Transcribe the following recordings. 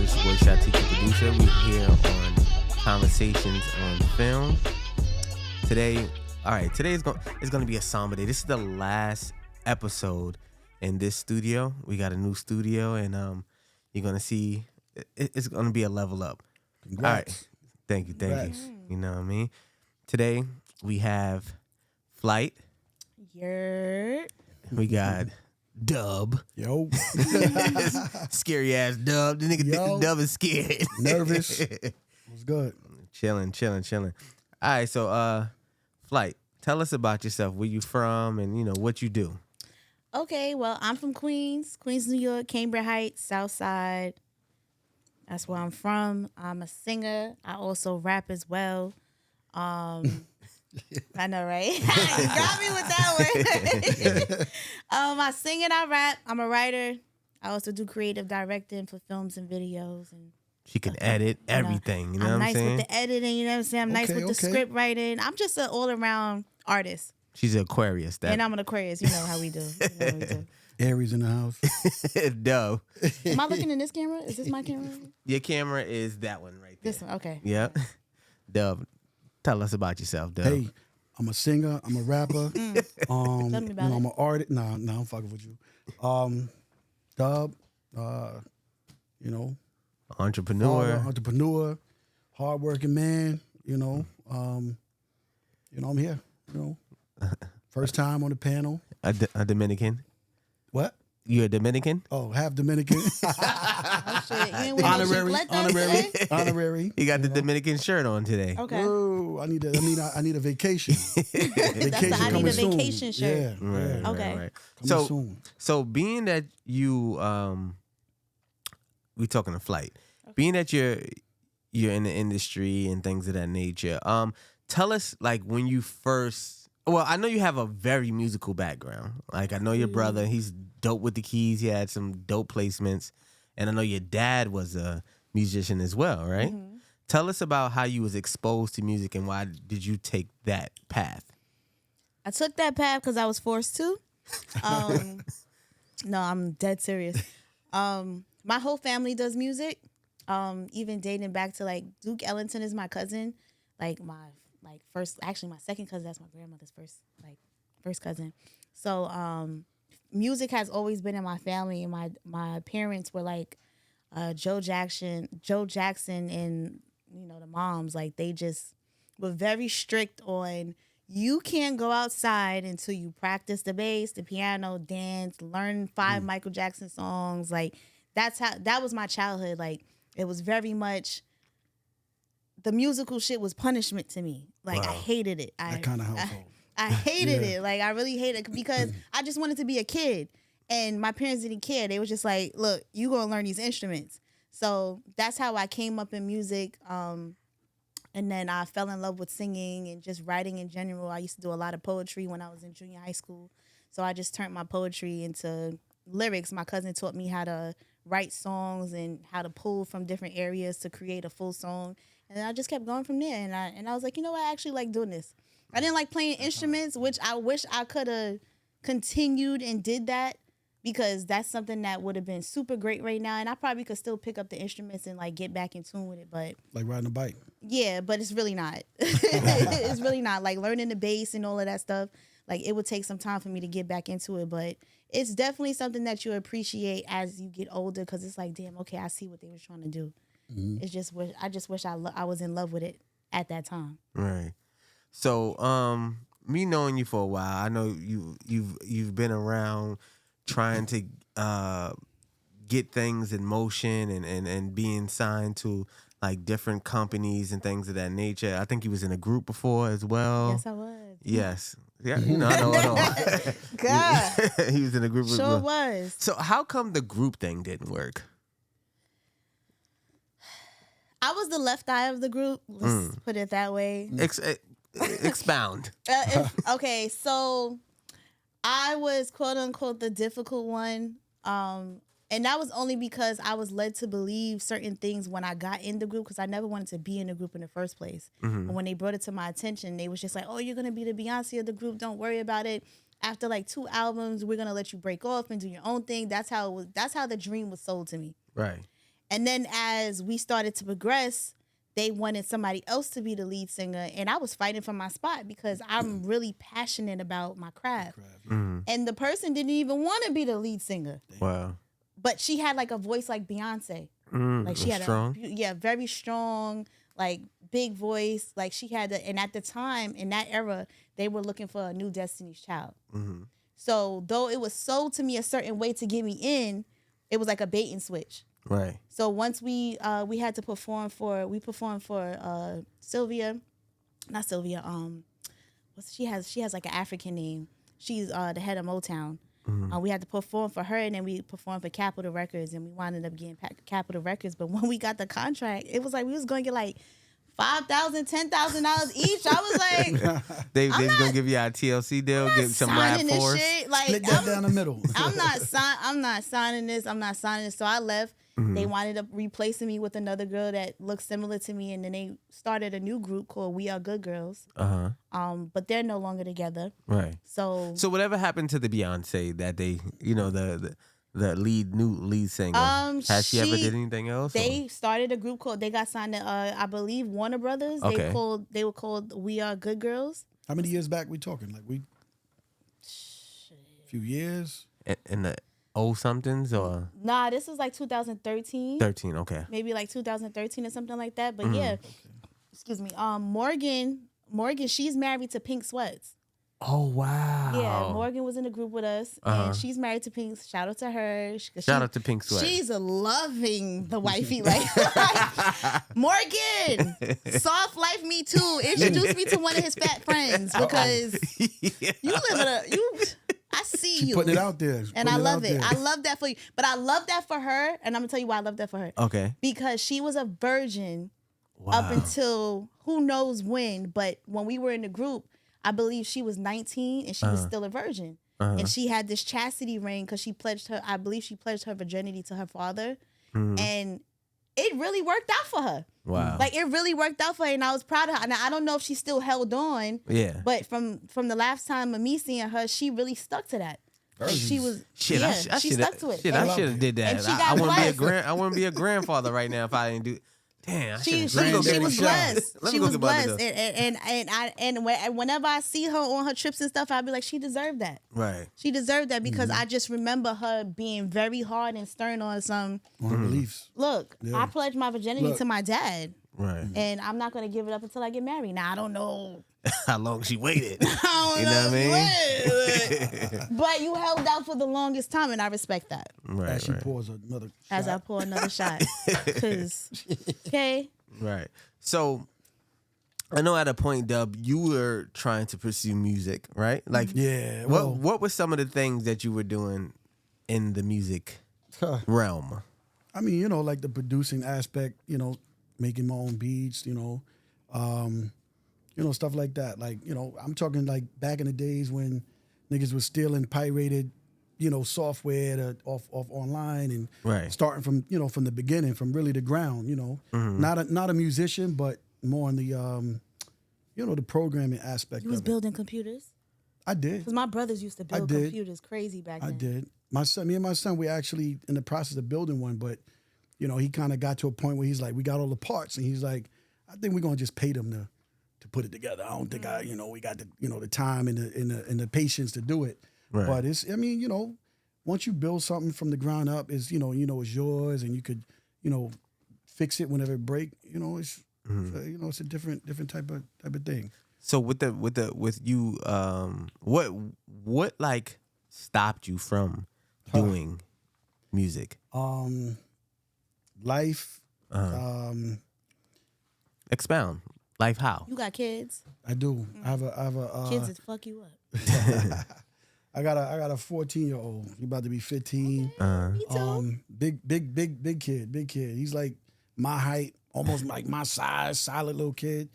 This your boy Shatek King, producer. We're here on Conversations on Film. Today, it's gonna be a somber day. This is the last episode in this studio. We got a new studio, and you're gonna see it's gonna be a level up. Congrats. All right, thank you. You know what I mean? Today we have FlyT. We got Dub. Yo. Scary ass Dub. The nigga Dub is scared. Nervous. What's good? Chilling. All right, so FlyT, tell us about yourself, where you from, and what you do. Okay, well, I'm from Queens, New York, Cambridge Heights, South Side. That's where I'm from. I'm a singer. I also rap as well. I know, right? You got me with that one. I sing and I rap. I'm a writer. I also do creative directing for films and videos. And she can edit everything. You know I'm what I'm saying? nice with the editing. You know what I'm saying? I'm nice with the script writing. I'm just an all-around artist. She's an Aquarius. And I'm an Aquarius. You know how we do. Aries in the house. Dub. Am I looking in this camera? Is this my camera? Your camera is that one right there. This one, okay. Yep. Dub, tell us about yourself, Dub. Hey, I'm a singer. I'm a rapper. Tell me about I'm an artist. Nah, I'm fucking with you. Dub, Entrepreneur. hardworking man. I'm here. First time on the panel. A Dominican. What? You a Dominican? Oh, half Dominican. Oh, shit. You ain't with no chicletas? Honorary. You got the Dominican shirt on today. Okay. Whoa, I need a vacation. I need a vacation shirt. Yeah. Right, Okay. Right. Coming soon. So being that you we talking to FlyT. Okay. Being that you're in the industry and things of that nature, tell us, like, when you first. Well, I know you have a very musical background. Like, I know your brother, he's dope with the keys. He had some dope placements. And I know your dad was a musician as well, right? Mm-hmm. Tell us about how you was exposed to music and why did you take that path? I took that path because I was forced to. No, I'm dead serious. My whole family does music. Even dating back to, like, Duke Ellington is my cousin. Like, my second cousin. That's my grandmother's first cousin. So music has always been in my family, and my parents were like Joe Jackson and the moms, like, they just were very strict on, you can't go outside until you practice the bass, the piano, dance, learn 5 Michael Jackson songs. Like, that was my childhood. Like, it was very much, the musical shit was punishment to me. Like, wow. I hated it. That kind of household. I hated it. Like, I really hated it because I just wanted to be a kid. And my parents didn't care. They were just like, look, you going to learn these instruments. So that's how I came up in music. And then I fell in love with singing and just writing in general. I used to do a lot of poetry when I was in junior high school. So I just turned my poetry into lyrics. My cousin taught me how to write songs and how to pull from different areas to create a full song. And I just kept going from there. And I was like, you know what? I actually like doing this. I didn't like playing instruments, which I wish I could have continued and did that, because that's something that would have been super great right now. And I probably could still pick up the instruments and, like, get back in tune with it. But like riding a bike. Yeah, but it's really not. It's really not. Like, learning the bass and all of that stuff, like, it would take some time for me to get back into it. But it's definitely something that you appreciate as you get older, because it's like, damn, okay, I see what they were trying to do. Mm-hmm. It's just I just wish I was in love with it at that time. Right. So, me knowing you for a while, I know you've been around trying to get things in motion and being signed to, like, different companies and things of that nature. I think you was in a group before as well. Yes, I was. Yes. Yeah, I know. God. He was in a group. Sure was. So how come the group thing didn't work? I was the left eye of the group. Let's put it that way. Expound. Okay, so I was, quote unquote, the difficult one. And that was only because I was led to believe certain things when I got in the group, because I never wanted to be in the group in the first place. Mm-hmm. And when they brought it to my attention, they was just like, oh, you're going to be the Beyonce of the group. Don't worry about it. After like 2 albums, we're going to let you break off and do your own thing. That's how the dream was sold to me. Right. And then as we started to progress, they wanted somebody else to be the lead singer. And I was fighting for my spot because I'm really passionate about my craft. And the person didn't even want to be the lead singer. Wow. But she had like a voice like Beyonce. Like she had strong. very strong, like big voice. Like she had and at the time, in that era, they were looking for a new Destiny's Child. So though it was sold to me a certain way to get me in, it was like a bait and switch. Right. So once we had to perform for Sylvia, not Sylvia. She has like an African name. She's the head of Motown. We had to perform for her, and then we performed for Capitol Records, and we wound up getting Capitol Records. But when we got the contract, it was like we was going to get like $5,000, $10,000 each. I was like, they was gonna give you a TLC deal, give some rap for us. Like, Split that down the middle. I'm not signing this. So I left. They wanted up replacing me with another girl that looked similar to me, and then they started a new group called We Are Good Girls. But they're no longer together. Right. So whatever happened to the Beyonce that they, the new lead singer? Has she ever did anything else? They started a group called. They got signed to, I believe, Warner Brothers. Okay. They were called We Are Good Girls. How many years back we talking? Like a few years? In the somethings or? Nah, this was like 2013. 13, okay. Maybe like 2013 or something like that. But yeah, excuse me. Morgan, she's married to Pink Sweats. Oh wow! Yeah, Morgan was in the group with us, and she's married to Pink. Shout out to her. Shout out to Pink Sweat. She's loving the wifey. Like Morgan, soft life me too. Introduce me to one of his fat friends because you live in I see She you putting it out there. and I love it. I love that for you, but I love that for her, and I'm gonna tell you why I love that for her. Okay. Because she was a virgin Wow. up until who knows when, but when we were in the group, I believe she was 19 and she was still a virgin. And she had this chastity ring because she pledged her virginity to her father. And it really worked out for her. Wow. Like it really worked out for her, and I was proud of her. Now I don't know if she still held on. Yeah. But from the last time of me seeing her, she really stuck to that. Like she was Shit, yeah, she stuck to it. Shit, I should have did that. And she got I wouldn't be a grandfather right now if I didn't do. Damn, She was blessed. She was blessed, and whenever I see her on her trips and stuff, I'd be like, she deserved that. Right. She deserved that because I just remember her being very hard and stern on some. On her beliefs. Look, I pledged my virginity to my dad. Right. And I'm not gonna give it up until I get married. Now I don't know how long she waited. I don't You know what I mean? But you held out for the longest time, and I respect that. Right. As she pours another As I pour another shot, because okay. Right. So I know at a point, Dub, you were trying to pursue music, right? Like, yeah. What were some of the things that you were doing in the music realm? I mean, like the producing aspect, making my own beats, stuff like that. Like, I'm talking like back in the days when niggas was stealing pirated, software off online and starting from, from the beginning, from really the ground, not a musician, but more in the, the programming aspect You was of it. building computers? I did. Because my brothers used to build computers crazy back then. I did. Me and my son, we actually in the process of building one, but he kind of got to a point where he's like, we got all the parts, and he's like, I think we're gonna just pay them to put it together. I don't think we got the the time and the patience to do it. Right. But once you build something from the ground up, it's it's yours, and you could fix it whenever it break. It's it's a different type of thing. So with you, what like stopped you from doing music? Life. Expound. Life how? You got kids? I do. I have a Kids that fuck you up. I got a 14-year-old. He about to be 15. Me too. Big kid. He's like my height, almost like my size, solid little kid.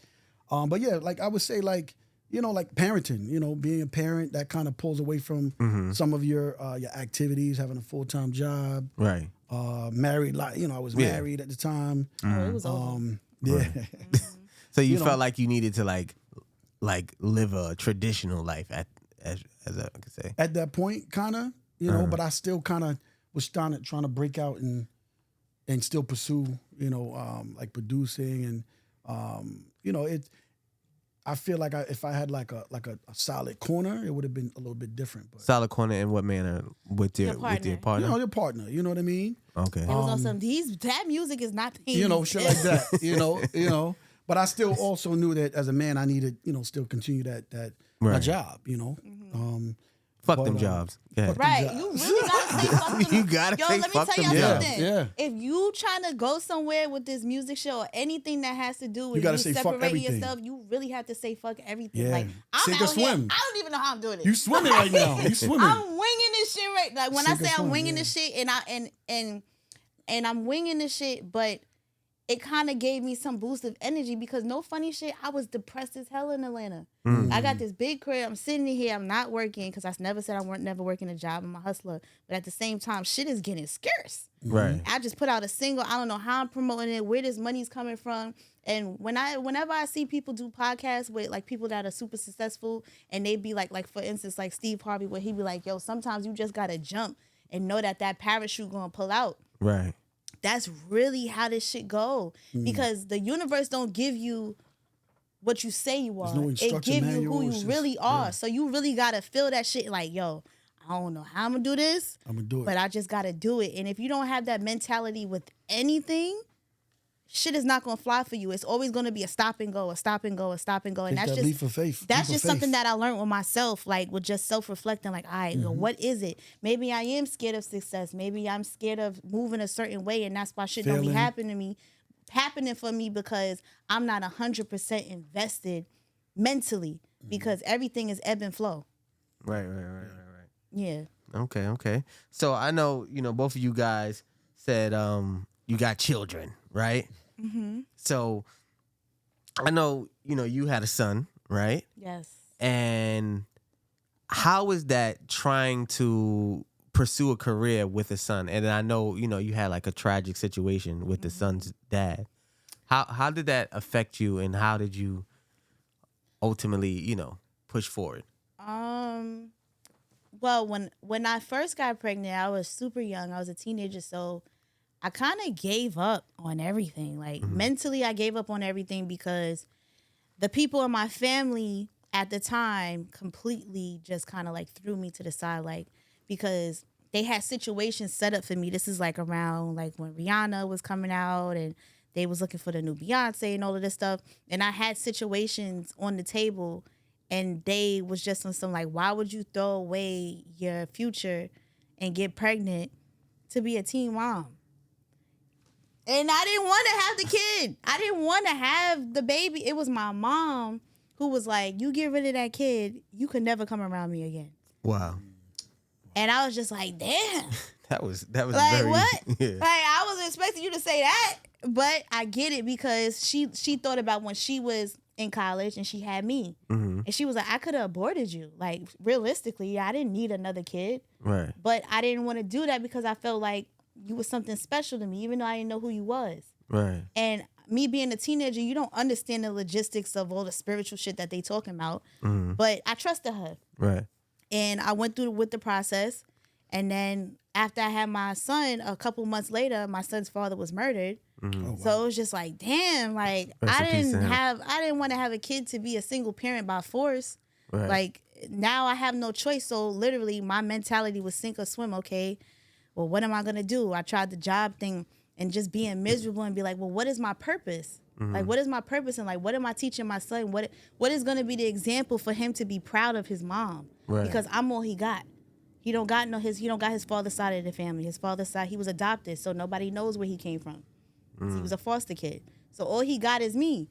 But yeah, like I would say, like like parenting. Being a parent, that kind of pulls away from some of your activities, having a full-time job. Right. Married, like I was married at the time. Oh, it was over. Yeah. So you felt like you needed to like live a traditional life as I could say. At that point, kind of, but I still kind of was trying to break out and and still pursue, like producing and, I feel like if I had like a solid corner, it would have been a little bit different. But solid corner in what manner with your partner? Your partner. You know what I mean? Okay. It was awesome. That music is not paying. Shit like that. But I still also knew that as a man, I needed, still continue that my job. Fuck them jobs. Right. You really gotta say fuck them. You gotta Yo, say let me fuck tell them y'all jobs. something. Yeah. If you trying to go somewhere with this music show or anything that has to do with gotta you say fuck separating everything. yourself, you really have to say fuck everything. Yeah. Like I'm Sink or out here, swim. I don't even know how I'm doing it. You swimming right now. You swimming. I'm winging this shit right. Like when Sink or I say I'm swim, winging yeah. this shit, and I'm winging this shit, but it kind of gave me some boost of energy because no funny shit, I was depressed as hell in Atlanta. I got this big crib. I'm sitting in here. I'm not working because I never said I weren't never working a job. I'm a hustler. But at the same time, shit is getting scarce. Right. I just put out a single. I don't know how I'm promoting it, where this money's coming from. And whenever I see people do podcasts with like people that are super successful and they be like for instance, like Steve Harvey, where he be like, yo, sometimes you just got to jump and know that parachute going to pull out. Right. That's really how this shit go. Because the universe don't give you what you say you are. No it give you who you just, really are. So you really gotta feel that shit like, yo, I don't know how I'm gonna do this. I'm gonna do it. But I just gotta do it. And if you don't have that mentality with anything, shit is not gonna fly for you. It's always gonna be a stop and go, a stop and go, a stop and go. And Take that's that just leap of faith. That's just something that I learned with myself, like with just self-reflecting, like, all right, what is it? Maybe I am scared of success. Maybe I'm scared of moving a certain way, and that's why shit don't be happening for me because I'm not 100% invested mentally because everything is ebb and flow. Right. Yeah. Okay. So I know, both of you guys said you got children, right? Mm-hmm. So I know, you had a son, right? Yes. And how is that trying to pursue a career with a son? And I know, you had like a tragic situation with the son's dad. How did that affect you and how did you ultimately, push forward? Well, when I first got pregnant, I was super young. I was a teenager, so I kind of gave up on everything. Like mentally, I gave up on everything because the people in my family at the time completely just kind of like threw me to the side, like because they had situations set up for me. This is like around like when Rihanna was coming out and they was looking for the new Beyonce and all of this stuff. And I had situations on the table and they was just on some like, why would you throw away your future and get pregnant to be a teen mom? And I didn't want to have the kid. I didn't want to have the baby. It was my mom who was like, you get rid of that kid, you could never come around me again. Wow. And I was just like, damn. That was like, very, what? Yeah. Like, I wasn't expecting you to say that. But I get it because she thought about when she was in college and she had me. Mm-hmm. And she was like, I could have aborted you. Like, realistically, I didn't need another kid. Right. But I didn't want to do that because I felt like you was something special to me, even though I didn't know who you was. Right. And me being a teenager, you don't understand the logistics of all the spiritual shit that they talking about. Mm-hmm. But I trusted her. Right. And I went through with the process. And then after I had my son, a couple months later, my son's father was murdered. Mm-hmm. Oh, wow. So it was just like, damn, like I didn't want to have a kid to be a single parent by force. Right. Like now I have no choice. So literally my mentality was sink or swim. Okay, well, what am I going to do? I tried the job thing and just being miserable and be like, well, what is my purpose? Mm-hmm. Like, what is my purpose? And like, what am I teaching my son? What is going to be the example for him to be proud of his mom? Right. Because I'm all he got. He don't got his father's side of the family. His father's side, he was adopted, so nobody knows where he came from. Mm. He was a foster kid. So all he got is me.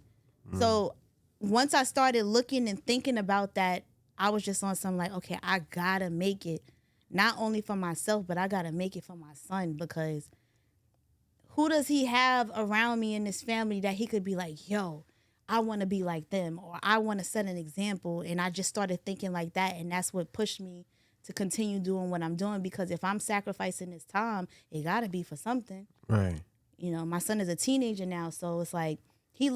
Mm. So once I started looking and thinking about that, I was just on something like, okay, I gotta make it. Not only for myself, but I gotta make it for my son because who does he have around me in this family that he could be like, yo, I want to be like them or I want to set an example. And I just started thinking like that. And that's what pushed me to continue doing what I'm doing because if I'm sacrificing this time, it got to be for something. Right. You know, my son is a teenager now, so it's like he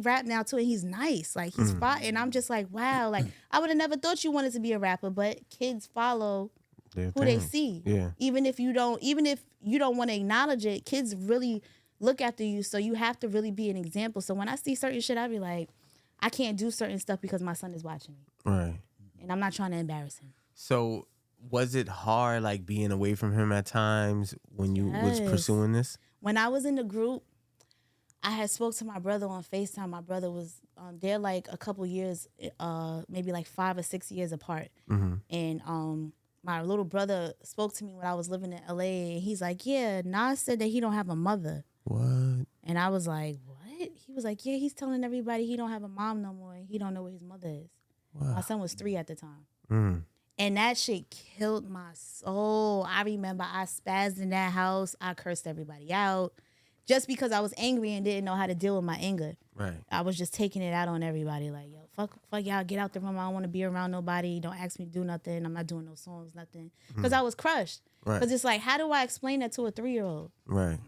rap now too and he's nice. Like he's fine and I'm just like, wow, like I would have never thought you wanted to be a rapper, but kids follow who they see. Yeah. Even if you don't want to acknowledge it, kids really look after you. So you have to really be an example. So when I see certain shit, I be like, I can't do certain stuff because my son is watching me. Right. And I'm not trying to embarrass him. So was it hard, like, being away from him at times when you was pursuing this? When I was in the group, I had spoke to my brother on FaceTime. My brother was they're like a couple years, maybe like 5 or 6 years apart. Mm-hmm. And my little brother spoke to me when I was living in LA, and he's like, "Yeah, Nas said that he don't have a mother." What? And I was like, "What?" He was like, "Yeah, he's telling everybody he don't have a mom no more, and he don't know where his mother is." Wow. My son was 3 at the time. Mm. And that shit killed my soul. I remember I spazzed in that house. I cursed everybody out just because I was angry and didn't know how to deal with my anger. Right. I was just taking it out on everybody. Like, yo, fuck y'all, get out the room. I don't want to be around nobody. Don't ask me to do nothing. I'm not doing no songs, nothing. Because I was crushed. Because it's like, how do I explain that to a 3-year-old? Right.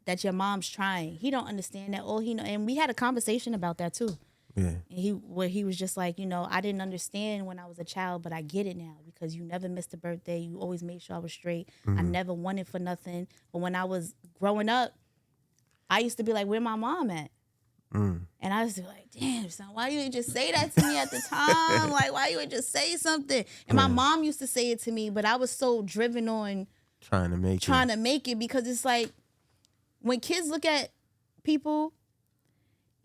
That your mom's trying. He don't understand that. All he know, and we had a conversation about that too. Yeah. And he was just like, I didn't understand when I was a child, but I get it now because you never missed a birthday. You always made sure I was straight. Mm-hmm. I never wanted for nothing. But when I was growing up, I used to be like, where my mom at? Mm. And I used to be like, damn, son, why you didn't just say that to me at the time? Like, why you didn't just say something? And my mom used to say it to me, but I was so driven on trying to make it because it's like when kids look at people,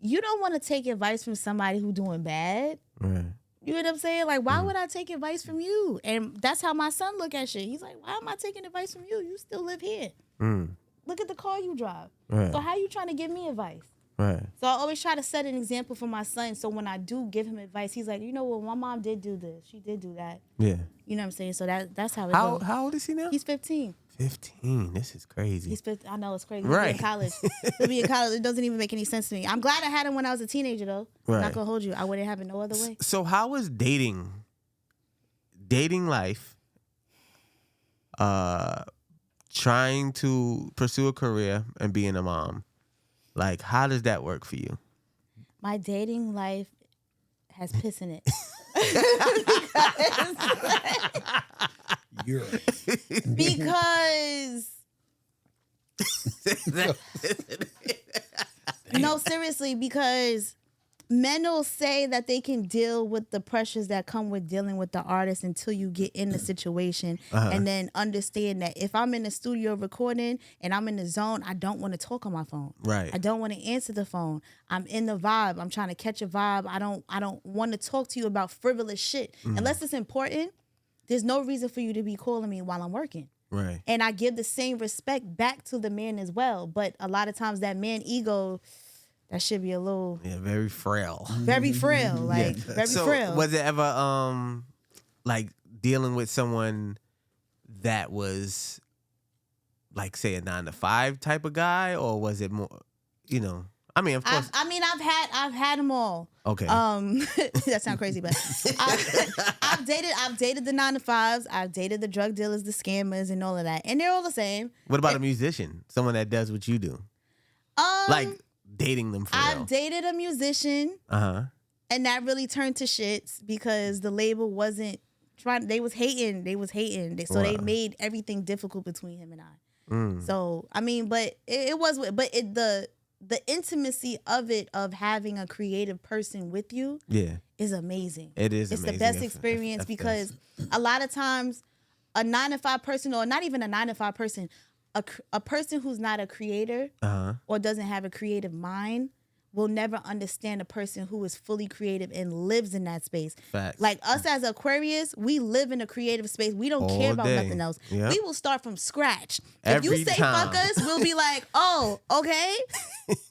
you don't want to take advice from somebody who's doing bad. Right. You know what I'm saying? Like, why would I take advice from you? And that's how my son look at shit. He's like, why am I taking advice from you? You still live here. Mm. Look at the car you drive. Right. So how you trying to give me advice? Right. So I always try to set an example for my son. So when I do give him advice, he's like, well, my mom did do this. She did do that. Yeah. You know what I'm saying? So that's how it goes. How old is he now? He's 15. 15. This is crazy. He's 15. I know it's crazy. He'll be in college. He'll be in college. It doesn't even make any sense to me. I'm glad I had him when I was a teenager, though. Right. I'm not gonna hold you. I wouldn't have it no other way. So how was dating life? Trying to pursue a career and being a mom. Like, how does that work for you? My dating life has piss in it. Because no, seriously, because men will say that they can deal with the pressures that come with dealing with the artist until you get in the situation and then understand that if I'm in the studio recording and I'm in the zone, I don't want to talk on my phone. Right. I don't want to answer the phone. I'm in the vibe. I'm trying to catch a vibe. I don't want to talk to you about frivolous shit. Unless it's important, there's no reason for you to be calling me while I'm working. Right. And I give the same respect back to the man as well. But a lot of times that man ego, that should be a little... Yeah, very frail. Very frail. Like, very frail. Was it ever, like, dealing with someone that was, like, say, a 9-to-5 type of guy? Or was it more, I mean, of course... I've had them all. Okay. That sounds crazy, but I've dated the 9-to-5s. I've dated the drug dealers, the scammers, and all of that. And they're all the same. What about a musician? Someone that does what you do? Like... dating them for real. I've dated a musician. And that really turned to shits because the label wasn't trying. They was hating. So they made everything difficult between him and I. So I mean, but the intimacy of it, of having a creative person with you, is amazing. It is. It's amazing. The best experience because a lot of times a 9-to-5 person, or not even a 9-to-5 person, a person who's not a creator or doesn't have a creative mind will never understand a person who is fully creative and lives in that space. Facts. Like us as Aquarius, we live in a creative space. We don't care about nothing else. Yep. We will start from scratch. If you say fuck us, we'll be like, oh, okay.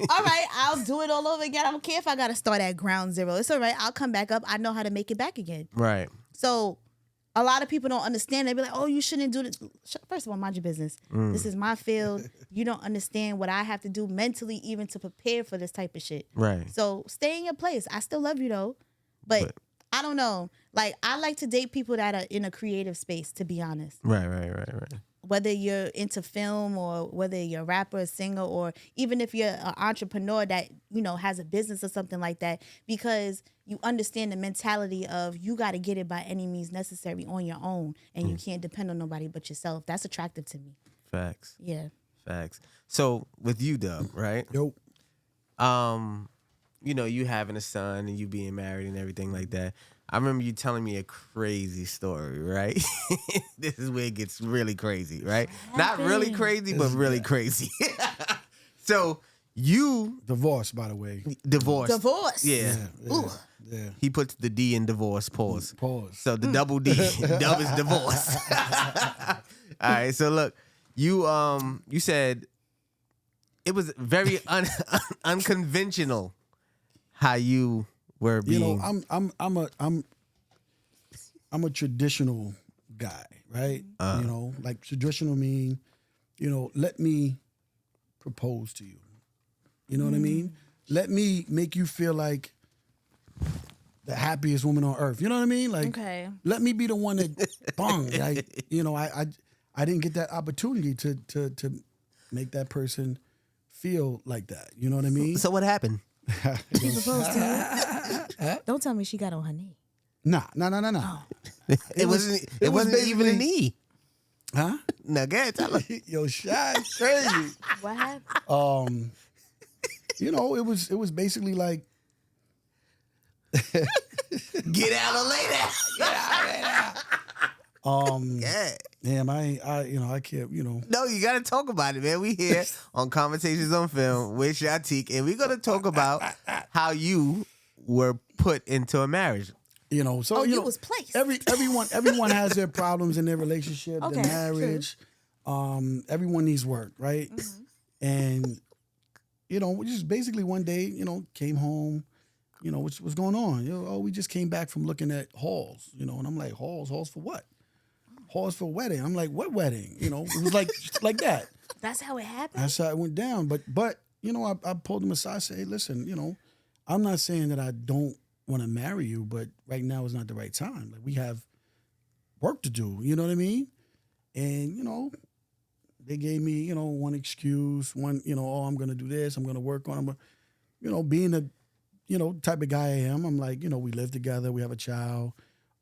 All right, I'll do it all over again. I don't care if I got to start at ground zero. It's all right. I'll come back up. I know how to make it back again. Right. So a lot of people don't understand. They be like, oh, you shouldn't do this. First of all, mind your business. This is my field. You don't understand what I have to do mentally even to prepare for this type of shit. Right. So stay in your place. I still love you though. But I don't know. Like, I like to date people that are in a creative space, to be honest. Right. whether you're into film or whether you're a rapper, a singer, or even if you're an entrepreneur that, you know, has a business or something like that, because you understand the mentality of you got to get it by any means necessary on your own, and you can't depend on nobody but yourself. That's attractive to me. Facts. Yeah. Facts. So with you, Dub, right? Yo. You know, you having a son and you being married and everything like that. I remember you telling me a crazy story, right? This is where it gets really crazy, right? Not really crazy, but really crazy. So you Divorce, by the way. divorced. Divorce. Yeah. Yeah. He puts the D in divorce. Pause. Pause. So the double D, Dub is divorce. All right. So look, you said it was very unconventional how you were being. You know, I'm a traditional guy, right? You know, like traditional mean, you know, let me propose to you. You know what I mean? Let me make you feel like the happiest woman on earth. You know what I mean? Like, let me be the one that bung. Like, you know, I didn't get that opportunity to make that person feel like that. You know what I mean? So what happened? She proposed to you. Don't tell me she got on her knee. Nah. Oh. It wasn't even a knee. Huh? No, go ahead, tell her. Yo, Shy, crazy. What happened? You know, it was basically like, Get out of later. Yeah. Damn, I can't, you know. No, you gotta talk about it, man. We here on Conversations on Film with Shatek, and we're gonna talk about how you were put into a marriage. You know, so you know, was placed. Everyone has their problems in their relationship, Okay, their marriage. Everyone needs work, right? And you know, we just basically one day, you know, came home. You know, what's going on? You know, we just came back from looking at halls. You know, and I'm like, halls for what? Halls for wedding. I'm like, what wedding? You know, it was like that. That's how it happened. That's how it went down. But you know, I pulled him aside, say, hey, listen, you know, I'm not saying that I don't want to marry you, but right now is not the right time. Like we have work to do. You know what I mean? And you know, they gave me, you know, one excuse, you know, oh, I'm gonna do this, I'm gonna work on it. You know, being the, you know, type of guy I am, I'm like, you know, we live together, we have a child.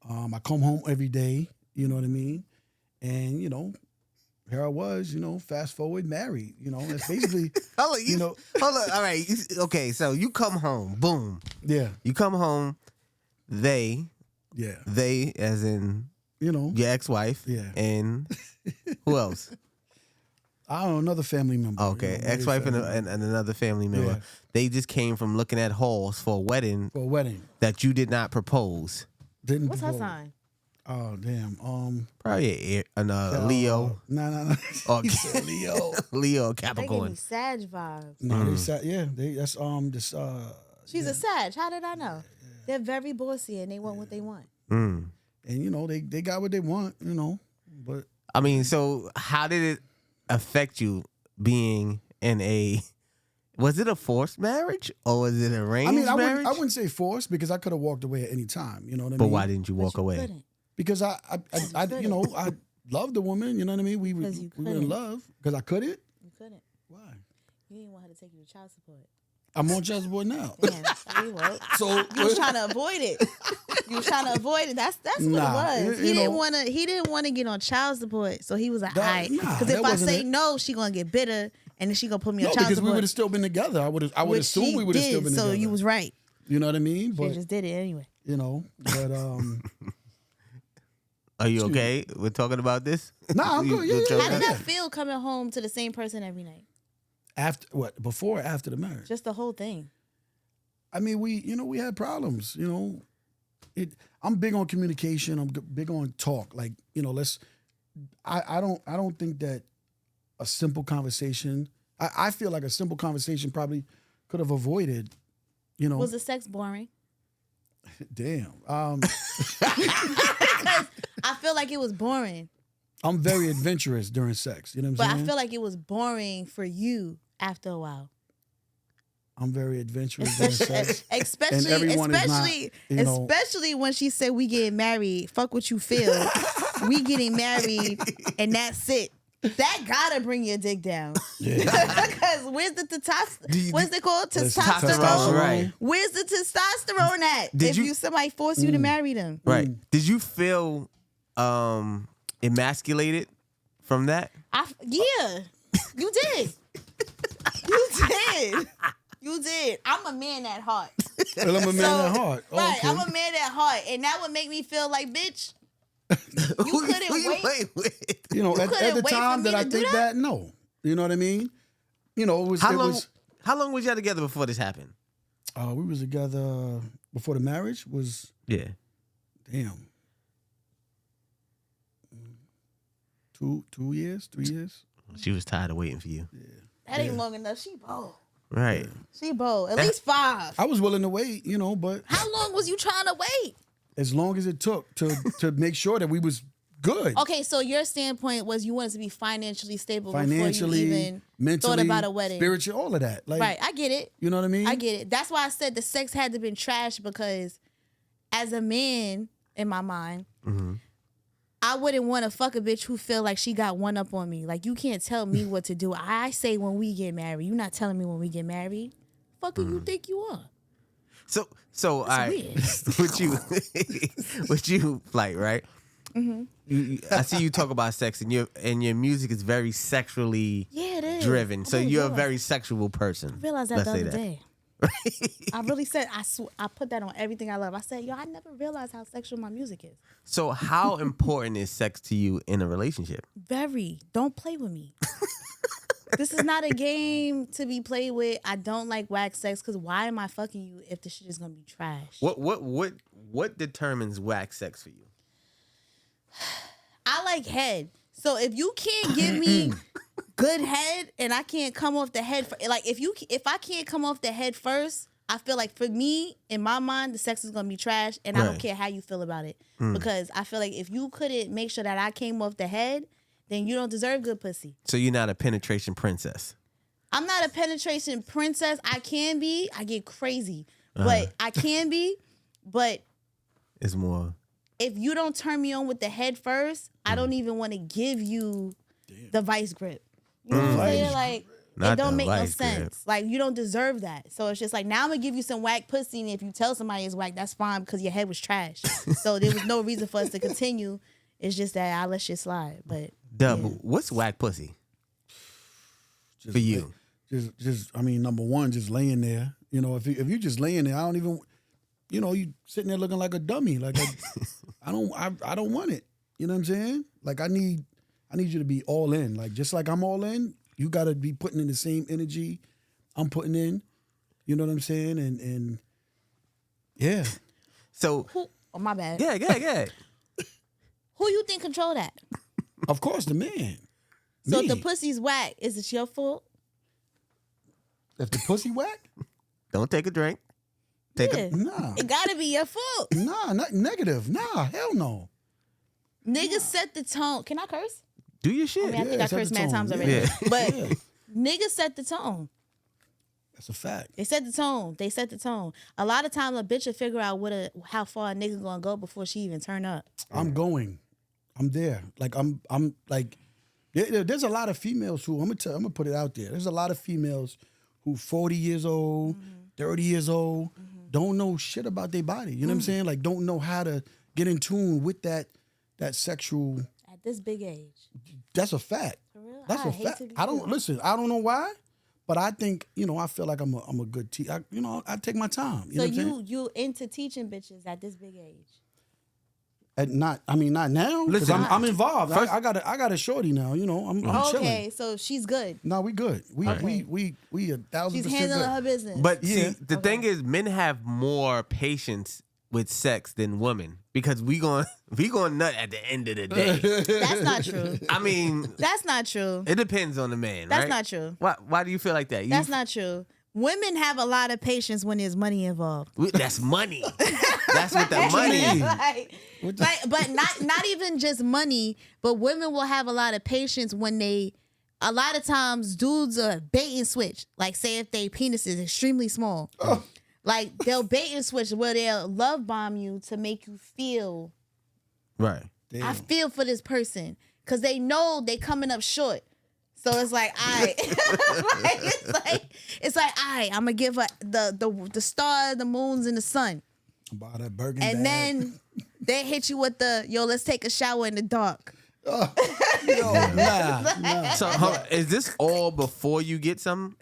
I come home every day. You know what I mean? And, you know, here I was, you know, fast forward, married. You know, that's basically, Hold on, you know. Hold on. All right. Okay, so you come home. Boom. Yeah. You come home. They as in, you know, your ex-wife. Yeah. And who else? I don't know, another family member. Okay, you know, ex-wife and another family member. Yeah. They just came from looking at halls for a wedding. For a wedding. That you did not propose. Didn't What's propose. her sign? Oh, damn. Probably Leo. No. Or He said Leo. Leo or They give Capricorn. me Sag vibes. No, they said, that's this She's a Sag. How did I know? They're very bossy and they want what they want. and you know, they got what they want, you know. But I mean, so how did it affect you being in a? Was it a forced marriage or was it an arranged marriage? I wouldn't say forced because I could have walked away at any time. You know what I mean? But why didn't you walk But you away? couldn't. Because I you know, I loved the woman. You know what I mean? We were in couldn't. love. Because I couldn't. You couldn't. Why? You didn't want her to take you to child support. I'm on child support now. Damn. You were. So You was trying to avoid it. You was trying to avoid it. That's what Nah, it was. you know- He didn't want to get on child support. So he was like, all That- right. nah, Because that if I wasn't say it. no, she gonna get bitter and then she gonna put me No, on child because we support. would have still been together. I would Which assume she we would have still did, been so together. you was right. You know what I mean? She But just did it anyway. you know, but Are you okay? We're talking about this. Nah, I'm good. Yeah, you yeah, How did yeah. that feel coming home to the same person every night? After what? Before or after the marriage? Just the whole thing. I mean, we had problems. You know, I'm big on communication. I'm big on talk. Like, you know, I don't think that a simple conversation. I feel like a simple conversation probably could have avoided. You know, Was the sex boring? damn. I feel like it was boring. I'm very adventurous during sex. You know what But I'm saying? I feel like it was boring for you after a while. I'm very adventurous during sex. Especially, everyone is not, you know- especially when she said we getting married. Fuck what you feel. We getting married and that's it. that gotta bring your dick down. Yeah. Because where's the testosterone? What's it called? Testosterone, right? Where's the testosterone at? Somebody force you to marry them, right? Did you feel emasculated from that? Yeah, you did. You did. You did. I'm a man at heart. Well, I'm a man at heart. Oh, Right, okay. I'm a man at heart, and that would make me feel like, bitch, you couldn't wait. With? You know, at the wait time for me that I to do think that, no. You know what I mean? You know, it was. How long was y'all together before this happened? We was together before the marriage was. Yeah. Damn. 2 years, 3 years. She was tired of waiting for you. Yeah. That ain't long enough. She bold. Right. She bold. At least 5. I was willing to wait, you know, but How long was you trying to wait? as long as it took to make sure that we was good. Okay, so your standpoint was you wanted to be financially stable Financially, before you even mentally, thought about a wedding. spiritual, all of that. Like, Right, I get it. You know what I mean? I get it. That's why I said the sex had to been trash, because as a man, in my mind, I wouldn't want to fuck a bitch who feel like she got one up on me. Like, you can't tell me what to do. I say when we get married. You're not telling me when we get married. Fuck who you think you are. So I with you FlyT, right? I see you talk about sex, and your music is very sexually Yeah, it is. driven. So you're a realize- very sexual person. I realized that Let's the say other that. day. I really said, I put that on everything I love. I said, yo, I never realized how sexual my music is. So how important is sex to you in a relationship? Very. Don't play with me. This is not a game to be played with. I don't like whack sex, because why am I fucking you if the shit is gonna be trash? What determines whack sex for you? I like head. So if you can't give me good head and I can't come off the head, if I can't come off the head first, I feel like for me, in my mind, the sex is gonna be trash, and I don't care how you feel about it, because I feel like if you couldn't make sure that I came off the head, then you don't deserve good pussy. So you're not a penetration princess. I'm not a penetration princess. I can be. I get crazy, but I can be. But It's more. if you don't turn me on with the head first, I don't even want to give you the vice grip. You know what I'm saying? Like, Not it don't the make no vice grip. sense. Like, you don't deserve that. So it's just like, now I'm gonna give you some whack pussy, and if you tell somebody it's whack, that's fine, because your head was trash. So there was no reason for us to continue. It's just that I let shit slide. But Dub, yeah. what's whack pussy for you? Just I mean, number one, just laying there. You know, if you just laying there, I don't even, you know, you sitting there looking like a dummy. Like I don't want it. You know what I'm saying? Like I need you to be all in. Like just like I'm all in, you got to be putting in the same energy I'm putting in. You know what I'm saying? And yeah. So Oh, my bad. yeah. Who you think control that? Of course, the man. So Me. if the pussy's whack, is it your fault? If the pussy whack, don't take a drink. Take Yeah. nah, It gotta be your fault. nah, not negative. Nah, hell no. Niggas set the tone. Can I curse? do your shit. I mean, I think I set cursed the mad tone. times Yeah. already. Yeah. But Yeah. niggas set the tone. That's a fact. They set the tone. They set the tone. A lot of times a bitch will figure out how far a nigga gonna go before she even turn up. I'm going. I'm there. Like I'm like there's a lot of females who I'm gonna put it out there. There's a lot of females who 40 years old, 30 years old, don't know shit about their body. You know what I'm saying? Like don't know how to get in tune with that sexual. At this big age. That's a fact. For real? That's I a hate fact. to be I don't real. listen. I don't know why, but I think I feel like I'm a good teacher. I take my time. You know So what I'm saying? you into teaching bitches at this big age. Not now. Because Listen, I'm involved. first- I got a shorty now. I'm chilling. Okay, so she's good. No, we good. We Okay. we 1,000% She's handling good. her business. But Yeah. see, the thing is, men have more patience with sex than women, because we going nut at the end of the day. That's not true. I mean, That's not true. it depends on the man. That's right? not true. Why do you feel like that? That's not true. Women have a lot of patience when there's money involved. That's money. That's what the money is. But not even just money, but women will have a lot of patience when a lot of times dudes are bait and switch. Like say if their penis is extremely small. Like they'll bait and switch where they'll love bomb you to make you feel, Right. I feel for this person. because they know they coming up short. So it's like, all right. it's like, all right, I'm gonna give her the stars, the moons, and the sun. Buy that Birkin And bag. then they hit you with let's take a shower in the dark. Nah. So is this all before you get some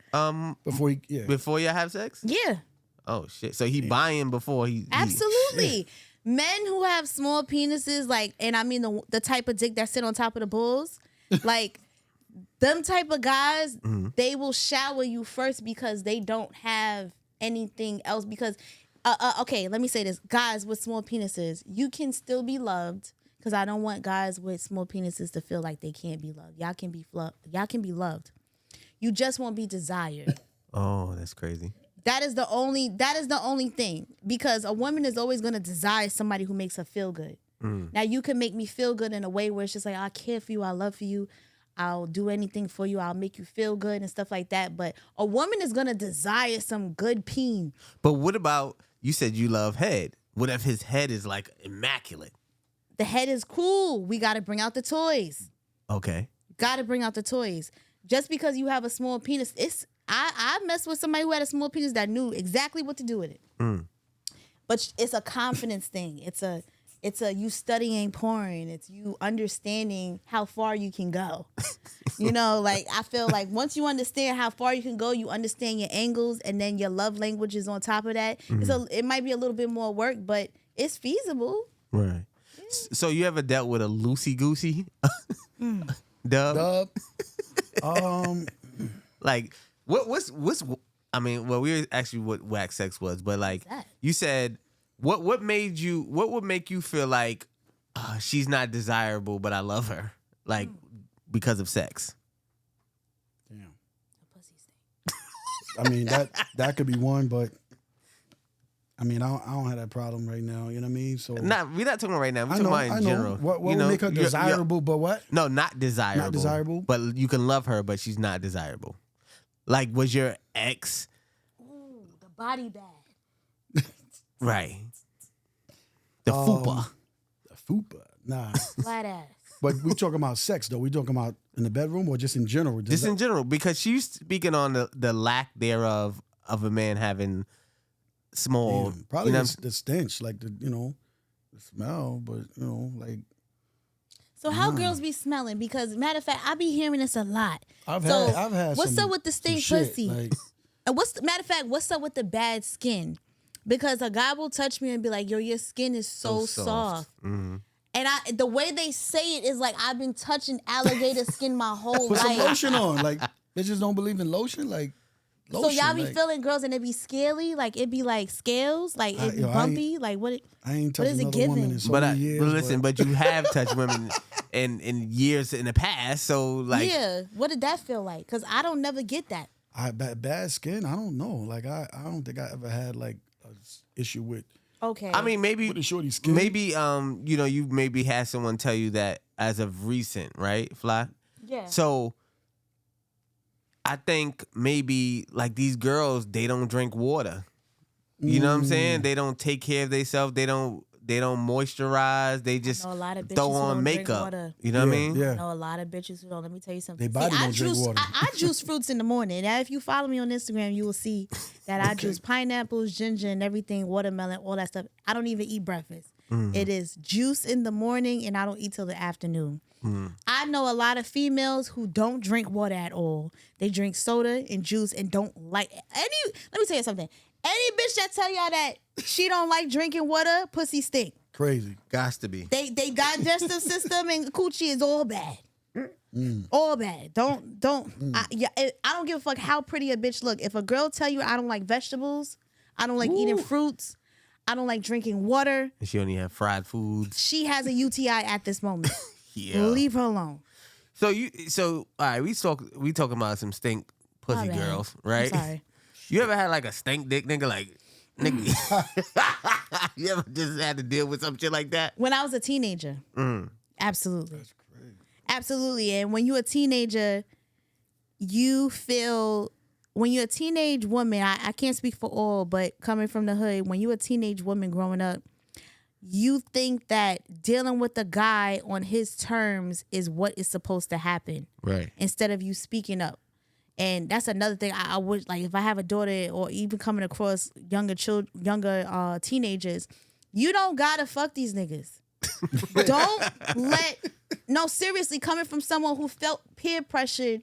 before you have sex? Yeah. Oh shit. So he buying before he Absolutely. Men who have small penises, like, and I mean the type of dick that sit on top of the balls, like them type of guys, they will shower you first because they don't have anything else. Because okay, let me say this. Guys with small penises, you can still be loved. Because I don't want guys with small penises to feel like they can't be loved. Y'all can be loved. You just won't be desired. Oh, that's crazy. That is the only thing. Because a woman is always gonna desire somebody who makes her feel good. Now you can make me feel good in a way where it's just like, I care for you, I love for you, I'll do anything for you, I'll make you feel good and stuff like that. But a woman is gonna desire some good peen. But what about, you said you love head. What if his head is like immaculate? The head is cool. We got to bring out the toys. Okay. Got to bring out the toys. Just because you have a small penis, I messed with somebody who had a small penis that knew exactly what to do with it. But it's a confidence thing. It's a you studying porn. It's you understanding how far you can go. You know, like I feel like once you understand how far you can go, you understand your angles, and then your love language is on top of that. It might be a little bit more work, but it's feasible. Right. So you ever dealt with a loosey goosey? Dub? Like what's I mean, well, we were actually what wax sex was, but like you said, what would make you feel like she's not desirable, but I love her, like because of sex? Damn. I mean that could be one, but I mean, I don't have that problem right now. You know what I mean? So we're not talking right now. We're talking about in general. What would make her desirable, but what? No, not desirable. Not desirable. But you can love her, but she's not desirable. Like, was your ex? Ooh, the body bag. Right. The fupa. The fupa. Nah. Flat ass. But we talking about sex, though. We talking about in the bedroom or just in general? Just in general, because she's speaking on the lack thereof of a man having small. Damn, probably the stench, like the smell, but like. So how girls be smelling? Because matter of fact, I be hearing this a lot. I've had. What's up with the stink pussy? Like, and matter of fact, what's up with the bad skin? Because a guy will touch me and be like, "Yo, your skin is so soft." Mm-hmm. And the way they say it is like I've been touching alligator skin my whole put life. some lotion on. Like bitches don't believe in lotion. Like. Lotion, so y'all be feeling girls and it be scaly, like it be like scales, like it be bumpy, like what? I ain't touched another giving? woman in so many years. But listen, but you have touched women in years in the past, so like, yeah. What did that feel like? Because I don't never get that. Bad skin. I don't know. Like I don't think I ever had like an issue with. Okay. I mean, maybe with the shorty skin. Maybe you maybe had someone tell you that as of recent, right, Fly? Yeah. So I think maybe like these girls, they don't drink water. You know what I'm saying? They don't take care of themselves. They don't moisturize. They just throw on makeup. You know what I mean? Yeah. I know a lot of bitches who don't. Let me tell you something. They body don't drink water. I juice fruits in the morning. Now, if you follow me on Instagram, you will see that I juice pineapples, ginger, and everything, watermelon, all that stuff. I don't even eat breakfast. It is juice in the morning, and I don't eat till the afternoon. I know a lot of females who don't drink water at all. They drink soda and juice and don't like any. Let me tell you something. Any bitch that tell y'all that she don't like drinking water, pussy stink. Crazy. Gots to be. They digestive system and coochie is all bad. All bad. Don't. I don't give a fuck how pretty a bitch look. If a girl tell you I don't like vegetables, I don't like eating fruits, I don't like drinking water. And she only have fried foods. She has a UTI at this moment. Yeah. Leave her alone. So all right, we talking about some stink pussy girls, right? I'm sorry. You ever had like a stink dick nigga, like nigga? You ever just had to deal with some shit like that? When I was a teenager. Absolutely. That's crazy. Absolutely. And when you're a teenager, you feel, when you're a teenage woman, I can't speak for all, but coming from the hood, when you're a teenage woman growing up, you think that dealing with a guy on his terms is what is supposed to happen. Right. Instead of you speaking up. And that's another thing I would like, if I have a daughter or even coming across younger teenagers, you don't gotta fuck these niggas. Seriously, coming from someone who felt peer pressured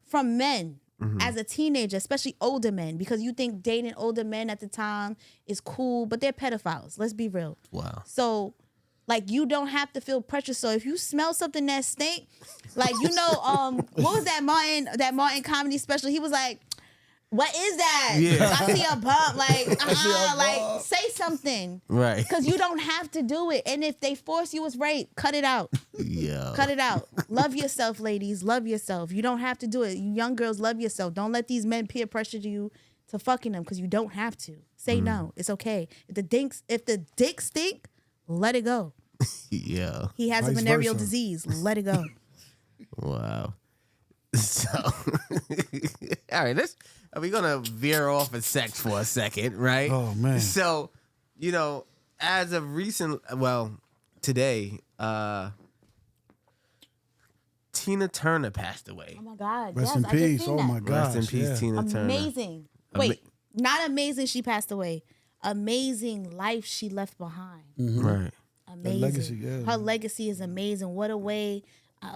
from men as a teenager, especially older men, because you think dating older men at the time is cool, but they're pedophiles. Let's be real. Wow. So, like, you don't have to feel pressure. So if you smell something that stink, like, what was that Martin comedy special? He was like, what is that? Yeah. I see a bump. Like, say something. Right. Because you don't have to do it. And if they force you, it's rape. Cut it out. Yeah. Cut it out. Love yourself, ladies. Love yourself. You don't have to do it. You young girls, love yourself. Don't let these men peer pressure you to fucking them because you don't have to. Say no. It's okay. If the dick stink, let it go. Yeah. He has a Vice venereal versa. disease. Let it go. Wow. So, all right, we're going to veer off of sex for a second, right? Oh, man. So, as of today, Tina Turner passed away. Oh my God. Rest yes, in I just peace. seen Oh that. my gosh. Rest in peace, yeah. Tina Turner. Amazing. Wait, not amazing she passed away. Amazing life she left behind. Right. Amazing. legacy, yeah. Her legacy is amazing. What a way.